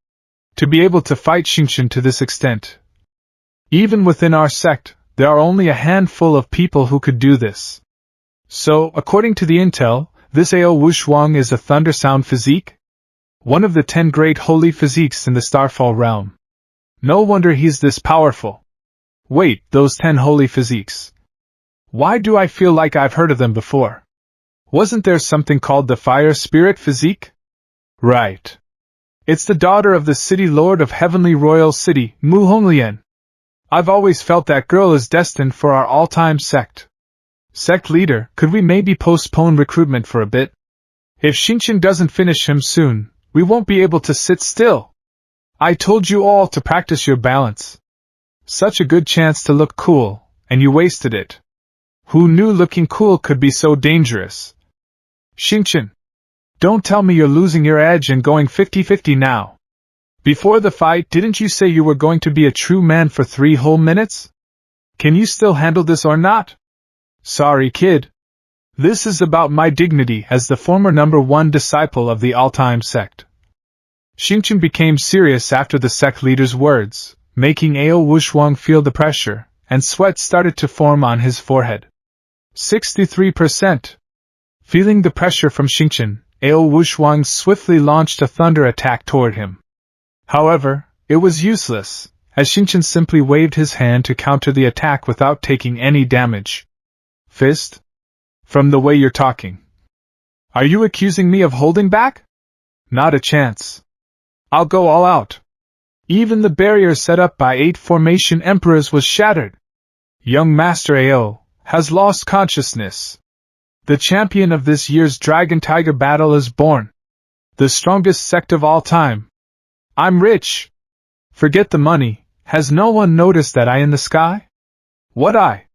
To be able to fight Xingchen to this extent. Even within our sect, there are only a handful of people who could do this. So, according to the intel, this Ao Wushuang is a thunder sound physique? One of the 10 great holy physiques in the Starfall realm. No wonder he's this powerful. Wait, those 10 holy physiques. Why do I feel like I've heard of them before? Wasn't there something called the Fire Spirit Physique? Right. It's the daughter of the city lord of Heavenly Royal City, Mu Honglian. I've always felt that girl is destined for our all-time sect. Sect leader, could we maybe postpone recruitment for a bit? If Xingchen doesn't finish him soon, we won't be able to sit still. I told you all to practice your balance. Such a good chance to look cool, and you wasted it. Who knew looking cool could be so dangerous? Xingchen, don't tell me you're losing your edge and going 50-50 now. Before the fight, didn't you say you were going to be a true man for 3 whole minutes? Can you still handle this or not? Sorry, kid. This is about my dignity as the former #1 disciple of the all-time sect. Xingchen became serious after the sect leader's words, making Ao Wushuang feel the pressure, and sweat started to form on his forehead. 63%. Feeling the pressure from Xingchen, Ao Wushuang swiftly launched a thunder attack toward him. However, it was useless, as Xingchen simply waved his hand to counter the attack without taking any damage. Fist? From the way you're talking. Are you accusing me of holding back? Not a chance. I'll go all out. Even the barrier set up by 8 formation emperors was shattered. Young Master Ao has lost consciousness. The champion of this year's Dragon Tiger battle is born. The strongest sect of all time. I'm rich. Forget the money. Has no one noticed that eye in the sky? What eye?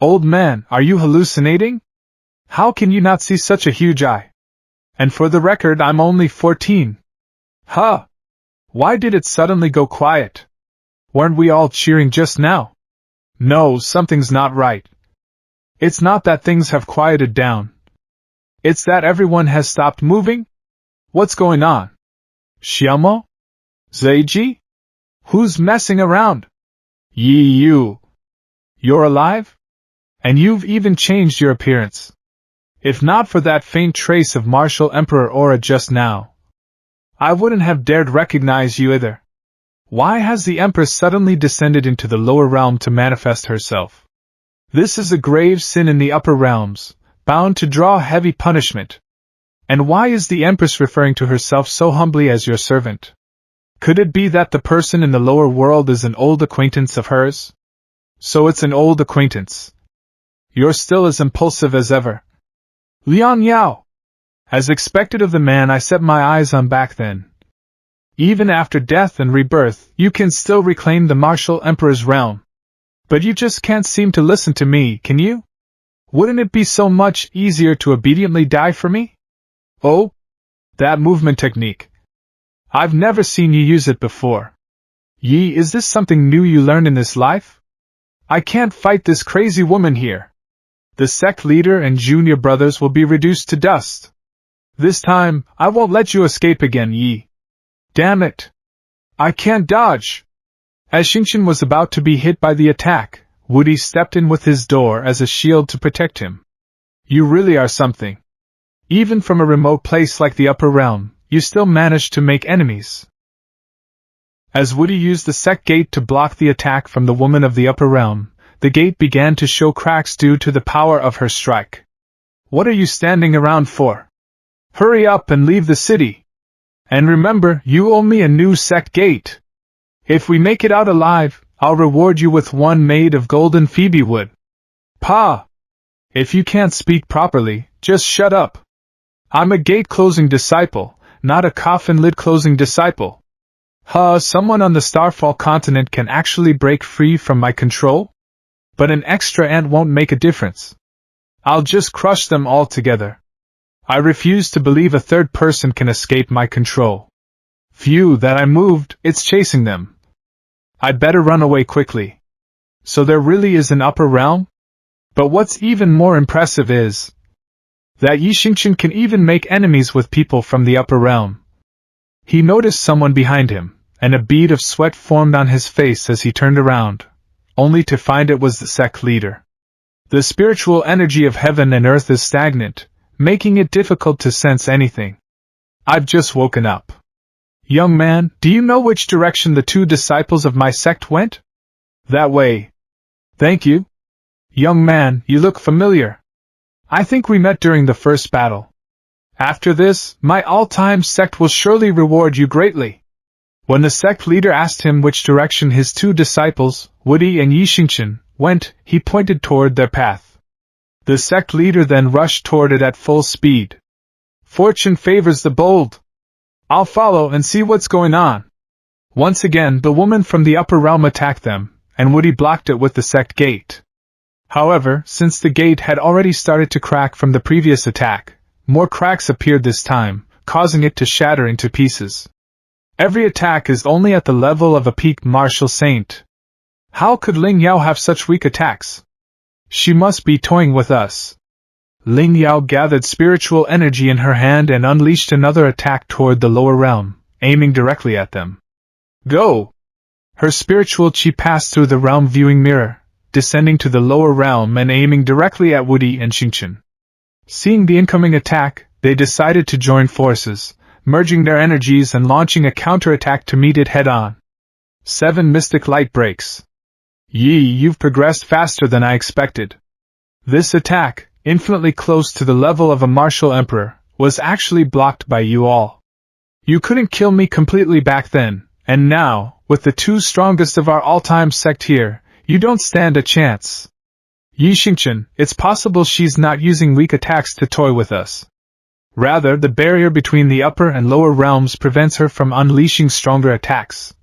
Old man, are you hallucinating? How can you not see such a huge eye? And for the record, I'm only 14. Huh? Why did it suddenly go quiet? Weren't we all cheering just now? No, something's not right. It's not that things have quieted down. It's that everyone has stopped moving? What's going on? Xiaomo? Zeiji? Who's messing around? You. You're alive? And you've even changed your appearance. If not for that faint trace of martial emperor aura just now, I wouldn't have dared recognize you either. Why has the empress suddenly descended into the lower realm to manifest herself? This is a grave sin in the upper realms, bound to draw heavy punishment. And why is the empress referring to herself so humbly as your servant? Could it be that the person in the lower world is an old acquaintance of hers? So it's an old acquaintance. You're still as impulsive as ever. Liang Yao. As expected of the man I set my eyes on back then. Even after death and rebirth, you can still reclaim the martial emperor's realm. But you just can't seem to listen to me, can you? Wouldn't it be so much easier to obediently die for me? Oh, That movement technique. I've never seen you use it before. Yi, is this something new you learned in this life? I can't fight this crazy woman here. The sect leader and junior brothers will be reduced to dust. This time, I won't let you escape again, Yi. Damn it. I can't dodge. As Xingqian was about to be hit by the attack, Woody stepped in with his door as a shield to protect him. You really are something. Even from a remote place like the Upper Realm, you still managed to make enemies. As Woody used the sect gate to block the attack from the woman of the Upper Realm, the gate began to show cracks due to the power of her strike. What are you standing around for? Hurry up and leave the city. And remember, you owe me a new sect gate. If we make it out alive, I'll reward you with one made of golden phoebe wood. Pa! If you can't speak properly, just shut up. I'm a gate-closing disciple, not a coffin-lid-closing disciple. Someone on the Starfall continent can actually break free from my control? But an extra ant won't make a difference. I'll just crush them all together. I refuse to believe a third person can escape my control. Phew, that I moved, it's chasing them. I'd better run away quickly. So there really is an upper realm? But what's even more impressive is that Yi Xingqian can even make enemies with people from the upper realm. He noticed someone behind him, and a bead of sweat formed on his face as he turned around, only to find it was the sect leader. The spiritual energy of heaven and earth is stagnant, making it difficult to sense anything. I've just woken up. Young man, do you know which direction the two disciples of my sect went? That way. Thank you. Young man, you look familiar. I think we met during the first battle. After this, my all-time sect will surely reward you greatly. When the sect leader asked him which direction his two disciples, Woody and Yi Xingqian, went, he pointed toward their path. The sect leader then rushed toward it at full speed. Fortune favors the bold. I'll follow and see what's going on. Once again, the woman from the upper realm attacked them, and Woody blocked it with the sect gate. However, since the gate had already started to crack from the previous attack, more cracks appeared this time, causing it to shatter into pieces. Every attack is only at the level of a peak martial saint. How could Ling Yao have such weak attacks? She must be toying with us. Ling Yao gathered spiritual energy in her hand and unleashed another attack toward the lower realm, aiming directly at them. Go! Her spiritual chi passed through the realm viewing mirror, descending to the lower realm and aiming directly at Woody and Xingqian. Seeing the incoming attack, they decided to join forces, merging their energies and launching a counterattack to meet it head-on. 7 mystic light breaks. Yi, you've progressed faster than I expected. This attack, infinitely close to the level of a martial emperor, was actually blocked by you all. You couldn't kill me completely back then, and now, with the two strongest of our all-time sect here, you don't stand a chance. Yi Xingqian, it's possible she's not using weak attacks to toy with us. Rather, the barrier between the upper and lower realms prevents her from unleashing stronger attacks.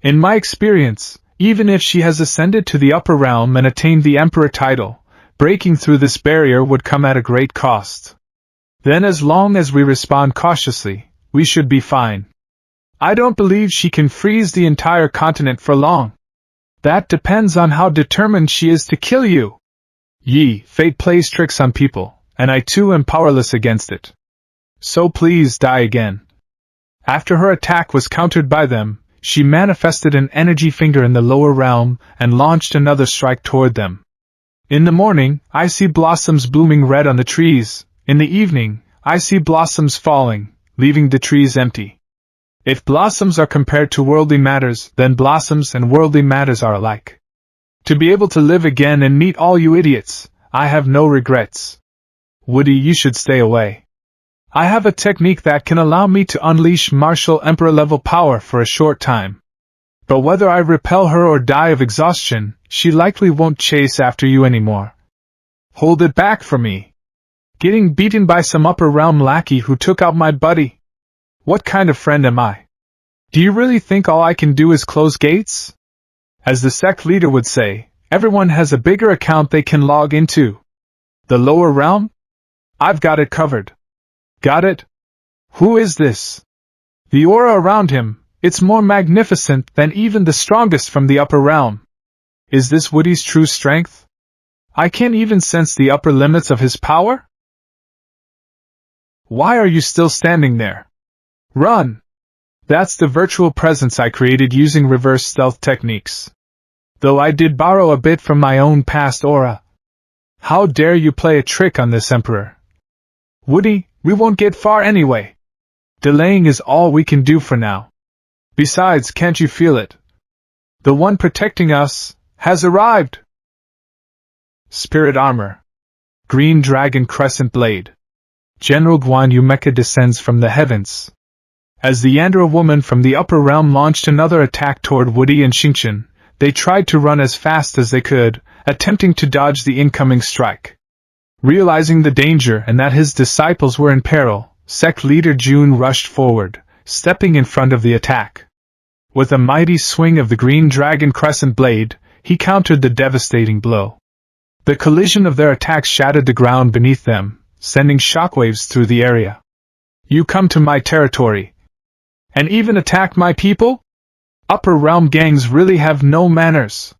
In my experience, even if she has ascended to the upper realm and attained the emperor title, breaking through this barrier would come at a great cost. Then as long as we respond cautiously, we should be fine. I don't believe she can freeze the entire continent for long. That depends on how determined she is to kill you. Yi, fate plays tricks on people, and I too am powerless against it. So please die again. After her attack was countered by them, she manifested an energy finger in the lower realm and launched another strike toward them. In the morning, I see blossoms blooming red on the trees. In the evening, I see blossoms falling, leaving the trees empty. If blossoms are compared to worldly matters, then blossoms and worldly matters are alike. To be able to live again and meet all you idiots, I have no regrets. Woody, you should stay away. I have a technique that can allow me to unleash martial emperor-level power for a short time. But whether I repel her or die of exhaustion, she likely won't chase after you anymore. Hold it back for me. Getting beaten by some upper realm lackey who took out my buddy. What kind of friend am I? Do you really think all I can do is close gates? As the sect leader would say, everyone has a bigger account they can log into. The lower realm? I've got it covered. Got it? Who is this? The aura around him, it's more magnificent than even the strongest from the upper realm. Is this Woody's true strength? I can't even sense the upper limits of his power? Why are you still standing there? Run! That's the virtual presence I created using reverse stealth techniques. Though I did borrow a bit from my own past aura. How dare you play a trick on this Emperor? Woody, we won't get far anyway. Delaying is all we can do for now. Besides, can't you feel it? The one protecting us has arrived. Spirit armor. Green dragon crescent blade. General Guan Yu mecha descends from the heavens. As the Yandere woman from the upper realm launched another attack toward Woody and Xingqian, they tried to run as fast as they could, attempting to dodge the incoming strike. Realizing the danger and that his disciples were in peril, Sect Leader Jun rushed forward, stepping in front of the attack. With a mighty swing of the green dragon crescent blade, he countered the devastating blow. The collision of their attacks shattered the ground beneath them, sending shockwaves through the area. You come to my territory, and even attack my people? Upper realm gangs really have no manners.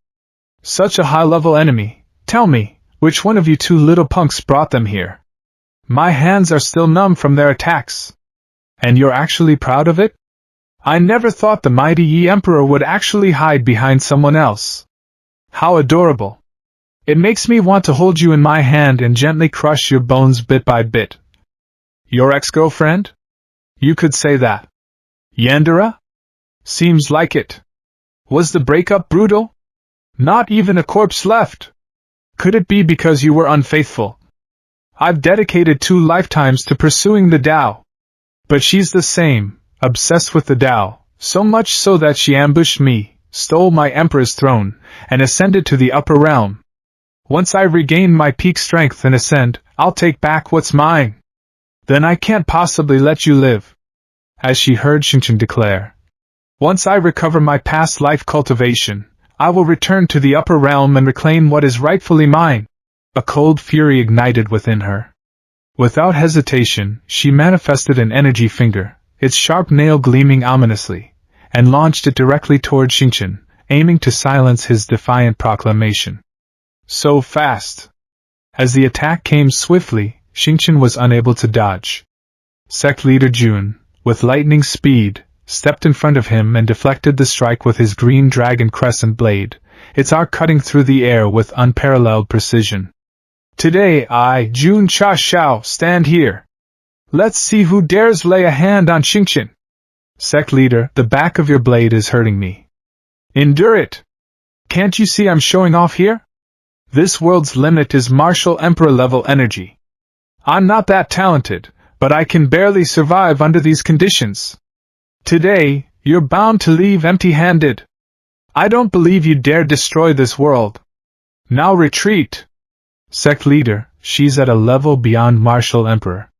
Such a high-level enemy, tell me, which one of you two little punks brought them here? My hands are still numb from their attacks. And you're actually proud of it? I never thought the mighty Yi Emperor would actually hide behind someone else. How adorable. It makes me want to hold you in my hand and gently crush your bones bit by bit. Your ex-girlfriend? You could say that. Yandere? Seems like it. Was the breakup brutal? Not even a corpse left. Could it be because you were unfaithful? I've dedicated 2 lifetimes to pursuing the Tao. But she's the same, obsessed with the Tao, so much so that she ambushed me, stole my emperor's throne, and ascended to the upper realm. Once I regain my peak strength and ascend, I'll take back what's mine. Then I can't possibly let you live. As she heard Xingqian declare. Once I recover my past life cultivation, I will return to the upper realm and reclaim what is rightfully mine. A cold fury ignited within her. Without hesitation, she manifested an energy finger, its sharp nail gleaming ominously, and launched it directly toward Xingqian, aiming to silence his defiant proclamation. So fast! As the attack came swiftly, Xingqian was unable to dodge. Sect Leader Jun, with lightning speed, stepped in front of him and deflected the strike with his green dragon crescent blade, its arc cutting through the air with unparalleled precision. Today I, Jun Chang, stand here. Let's see who dares lay a hand on Xingqian. Sect Leader, the back of your blade is hurting me. Endure it. Can't you see I'm showing off here? This world's limit is martial emperor level energy. I'm not that talented, but I can barely survive under these conditions. Today, you're bound to leave empty-handed. I don't believe you dare destroy this world. Now retreat. Sect Leader, she's at a level beyond martial emperor.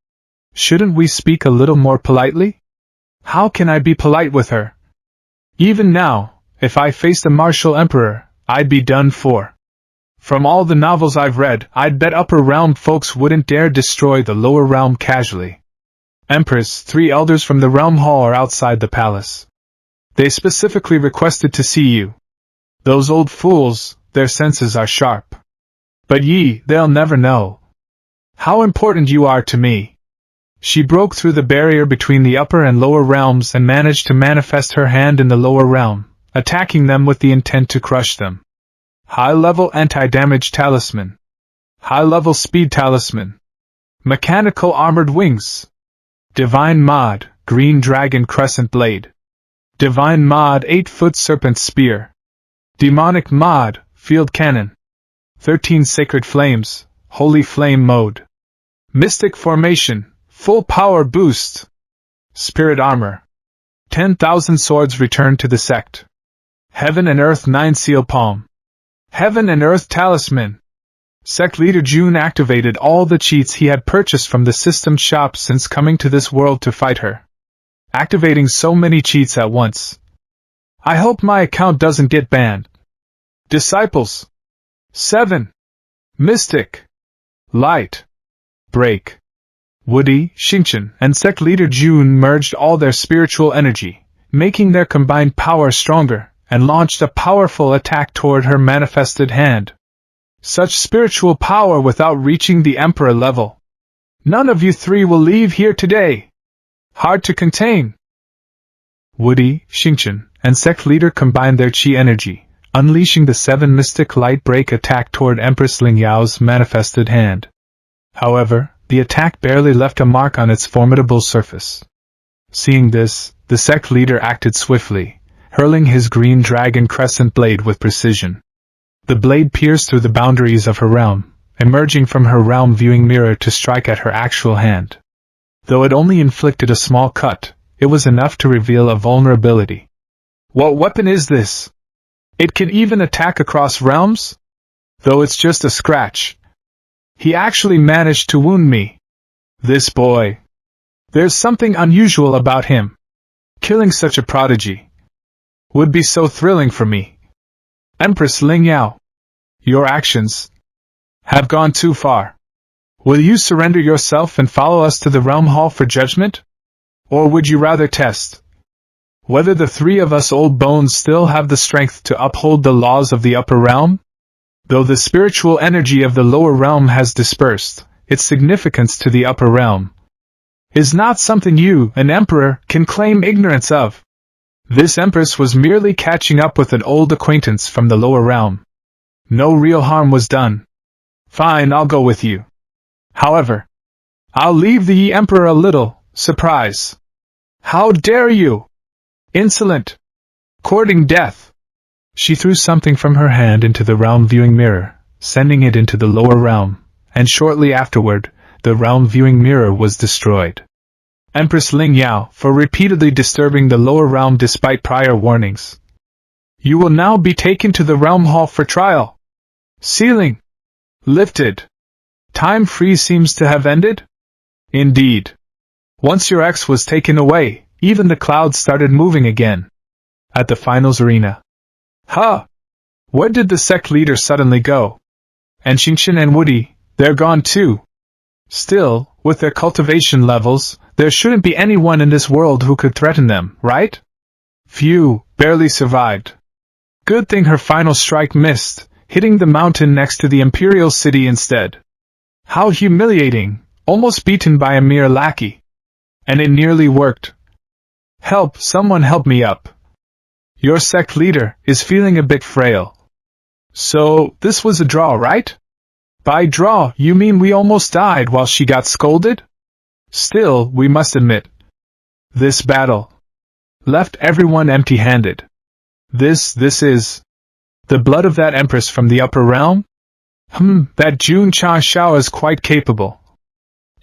Shouldn't we speak a little more politely? How can I be polite with her? Even now, if I faced a martial emperor, I'd be done for. From all the novels I've read, I'd bet upper realm folks wouldn't dare destroy the lower realm casually. Empress, 3 elders from the realm hall are outside the palace. They specifically requested to see you. Those old fools, their senses are sharp. But they'll never know how important you are to me. She broke through the barrier between the upper and lower realms and managed to manifest her hand in the lower realm, attacking them with the intent to crush them. High-level anti-damage talisman. High-level speed talisman. Mechanical armored wings. Divine mod, green dragon crescent blade. Divine mod, 8-foot serpent spear. Demonic mod, field cannon. 13 sacred flames, holy flame mode. Mystic formation, full power boost. Spirit armor. 10,000 swords return to the sect. Heaven and Earth 9 seal palm. Heaven and Earth talisman. Sect Leader Jun activated all the cheats he had purchased from the system shop since coming to this world to fight her. Activating so many cheats at once. I hope my account doesn't get banned. Disciples. 7. Mystic. Light. Break. Woody, Xingchen, and Sect Leader Jun merged all their spiritual energy, making their combined power stronger, and launched a powerful attack toward her manifested hand. Such spiritual power without reaching the Emperor level. None of you three will leave here today. Hard to contain. Woody, Xingchen, and Sect Leader combined their chi energy, unleashing the 7 mystic light break attack toward Empress Ling Yao's manifested hand. However, the attack barely left a mark on its formidable surface. Seeing this, the Sect Leader acted swiftly, hurling his green dragon crescent blade with precision. The blade pierced through the boundaries of her realm, emerging from her realm viewing mirror to strike at her actual hand. Though it only inflicted a small cut, it was enough to reveal a vulnerability. What weapon is this? It can even attack across realms? Though it's just a scratch. He actually managed to wound me. This boy. There's something unusual about him. Killing such a prodigy would be so thrilling for me. Empress Ling Yao, your actions have gone too far. Will you surrender yourself and follow us to the Realm Hall for judgment? Or would you rather test whether the three of us old bones still have the strength to uphold the laws of the upper realm? Though the spiritual energy of the lower realm has dispersed, its significance to the upper realm is not something you, an emperor, can claim ignorance of. This empress was merely catching up with an old acquaintance from the lower realm. No real harm was done. Fine, I'll go with you. However, I'll leave the emperor a little surprise. How dare you! Insolent! Courting death! She threw something from her hand into the realm viewing mirror, sending it into the lower realm, and shortly afterward, the realm viewing mirror was destroyed. Empress Ling Yao, for repeatedly disturbing the lower realm despite prior warnings. You will now be taken to the Realm Hall for trial. Ceiling lifted. Time freeze seems to have ended? Indeed. Once your ex was taken away, even the clouds started moving again. At the finals arena. Huh! Where did the Sect Leader suddenly go? And Xingchen and Woody, they're gone too. Still, with their cultivation levels, there shouldn't be anyone in this world who could threaten them, right? Phew, barely survived. Good thing her final strike missed, hitting the mountain next to the Imperial city instead. How humiliating, almost beaten by a mere lackey. And it nearly worked. Help, someone help me up. Your Sect Leader is feeling a bit frail. So, this was a draw, right? By draw, you mean we almost died while she got scolded? Still, we must admit, this battle left everyone empty-handed. This is the blood of that empress from the upper realm? That Jun Chang is quite capable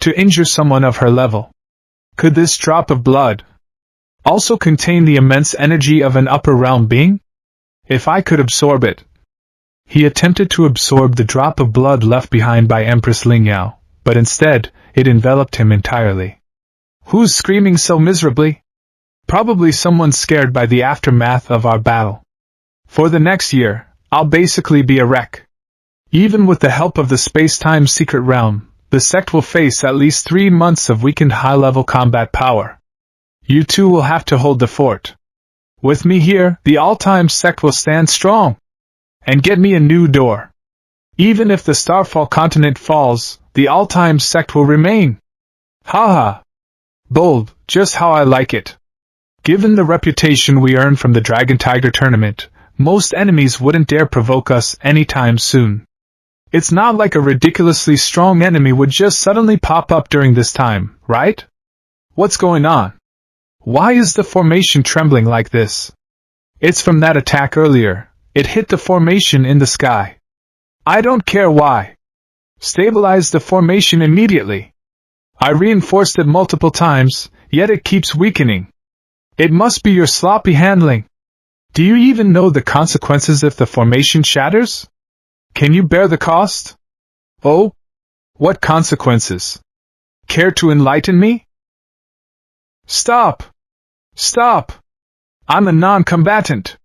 to injure someone of her level. Could this drop of blood also contain the immense energy of an upper realm being? If I could absorb it. He attempted to absorb the drop of blood left behind by Empress Ling Yao, but instead, it enveloped him entirely. Who's screaming so miserably? Probably someone scared by the aftermath of our battle. For the next year, I'll basically be a wreck. Even with the help of the space-time secret realm, the sect will face at least 3 months of weakened high-level combat power. You two will have to hold the fort. With me here, the All Time Sect will stand strong. And get me a new door. Even if the Starfall continent falls, the All Time Sect will remain. Haha. Bold, just how I like it. Given the reputation we earned from the Dragon Tiger tournament, most enemies wouldn't dare provoke us anytime soon. It's not like a ridiculously strong enemy would just suddenly pop up during this time, right? What's going on? Why is the formation trembling like this? It's from that attack earlier. It hit the formation in the sky. I don't care why. Stabilize the formation immediately. I reinforced it multiple times, yet it keeps weakening. It must be your sloppy handling. Do you even know the consequences if the formation shatters? Can you bear the cost? Oh? What consequences? Care to enlighten me? Stop! Stop! I'm a non-combatant.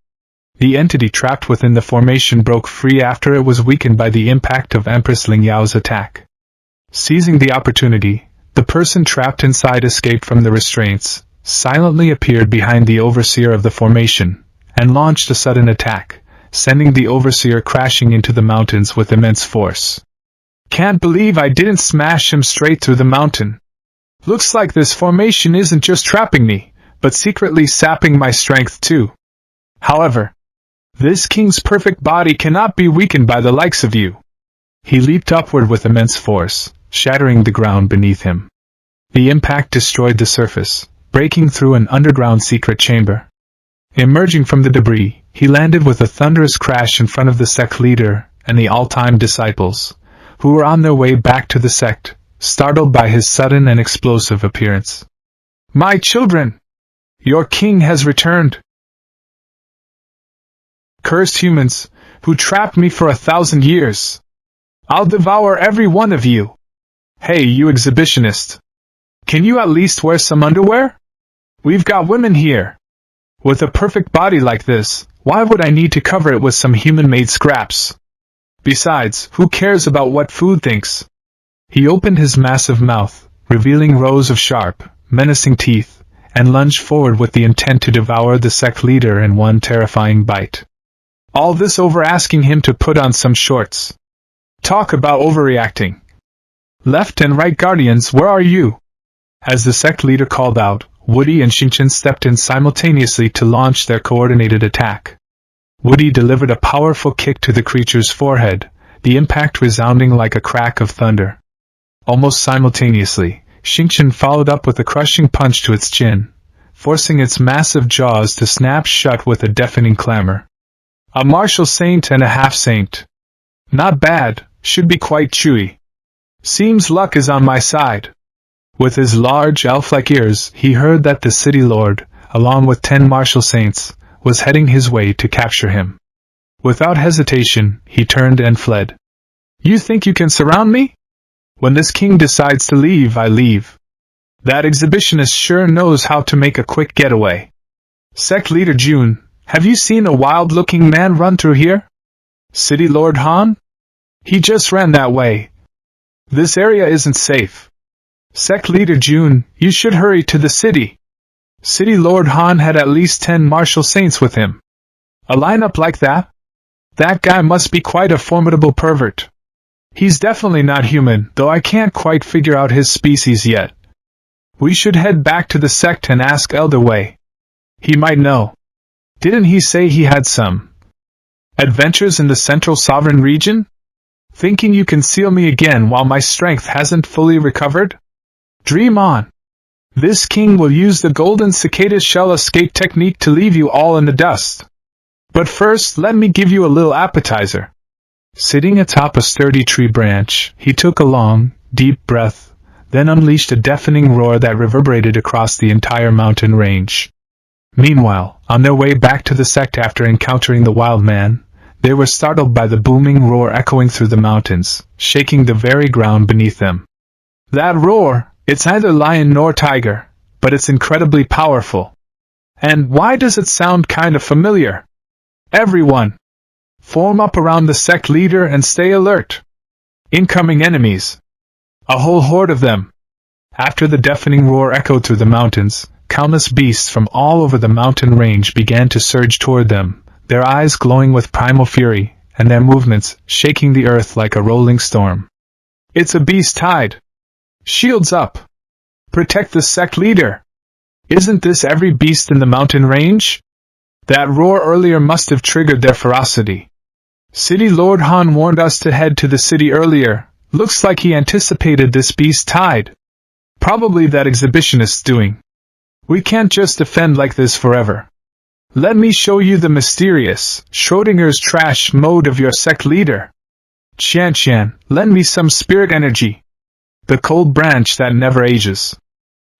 The entity trapped within the formation broke free after it was weakened by the impact of Empress Ling Yao's attack. Seizing the opportunity, The person trapped inside escaped from the restraints, silently appeared behind the overseer of the formation, and launched a sudden attack, sending the overseer crashing into the mountains with immense force. Can't believe I didn't smash him straight through the mountain. Looks like this formation isn't just trapping me, but secretly sapping my strength too. However, this king's perfect body cannot be weakened by the likes of you. He leaped upward with immense force, shattering the ground beneath him. The impact destroyed the surface, breaking through an underground secret chamber. Emerging from the debris, he landed with a thunderous crash in front of the sect leader and the all-time disciples, who were on their way back to the sect, startled by his sudden and explosive appearance. My children! Your king has returned! Cursed humans, who trapped me for 1,000 years! I'll devour every one of you! Hey, you exhibitionist! Can you at least wear some underwear? We've got women here. With a perfect body like this, why would I need to cover it with some human-made scraps? Besides, who cares about what food thinks? He opened his massive mouth, revealing rows of sharp, menacing teeth, and lunged forward with the intent to devour the sect leader in one terrifying bite. All this over asking him to put on some shorts. Talk about overreacting. Left and right guardians, where are you? As the sect leader called out, Woody and Shinchan stepped in simultaneously to launch their coordinated attack. Woody delivered a powerful kick to the creature's forehead, the impact resounding like a crack of thunder. Almost simultaneously, Shinchan followed up with a crushing punch to its chin, forcing its massive jaws to snap shut with a deafening clamor. A martial saint and a half-saint. Not bad, should be quite chewy. Seems luck is on my side. With his large elf-like ears, he heard that the city lord, along with 10 martial saints, was heading his way to capture him. Without hesitation, he turned and fled. You think you can surround me? When this king decides to leave, I leave. That exhibitionist sure knows how to make a quick getaway. Sect Leader Jun, have you seen a wild-looking man run through here? City Lord Han? He just ran that way. This area isn't safe. Sect Leader Jun, you should hurry to the city. City Lord Han had at least 10 martial saints with him. A lineup like that? That guy must be quite a formidable pervert. He's definitely not human, though I can't quite figure out his species yet. We should head back to the sect and ask Elder Wei. He might know. Didn't he say he had some adventures in the Central Sovereign region? Thinking you can seal me again while my strength hasn't fully recovered? Dream on. This king will use the golden cicada shell escape technique to leave you all in the dust. But first, let me give you a little appetizer. Sitting atop a sturdy tree branch, he took a long, deep breath, then unleashed a deafening roar that reverberated across the entire mountain range. Meanwhile, on their way back to the sect after encountering the wild man, they were startled by the booming roar echoing through the mountains, shaking the very ground beneath them. That roar, it's neither lion nor tiger, but it's incredibly powerful. And why does it sound kind of familiar? Everyone, form up around the sect leader and stay alert. Incoming enemies. A whole horde of them. After the deafening roar echoed through the mountains, countless beasts from all over the mountain range began to surge toward them, their eyes glowing with primal fury, and their movements shaking the earth like a rolling storm. It's a beast tide. Shields up. Protect the sect leader. Isn't this every beast in the mountain range? That roar earlier must have triggered their ferocity. City Lord Han warned us to head to the city earlier. Looks like he anticipated this beast tide. Probably that exhibitionist's doing. We can't just defend like this forever. Let me show you the mysterious, Schrodinger's trash mode of your sect leader. Qian, lend me some spirit energy. The cold branch that never ages.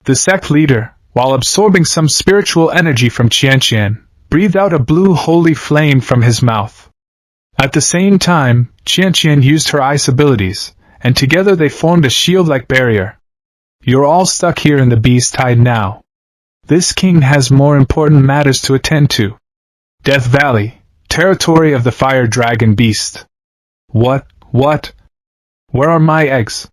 The sect leader, while absorbing some spiritual energy from Qian, breathed out a blue holy flame from his mouth. At the same time, Qian used her ice abilities, and together they formed a shield-like barrier. You're all stuck here in the beast tide now. This king has more important matters to attend to. Death Valley, territory of the fire dragon beast. What? Where are my eggs?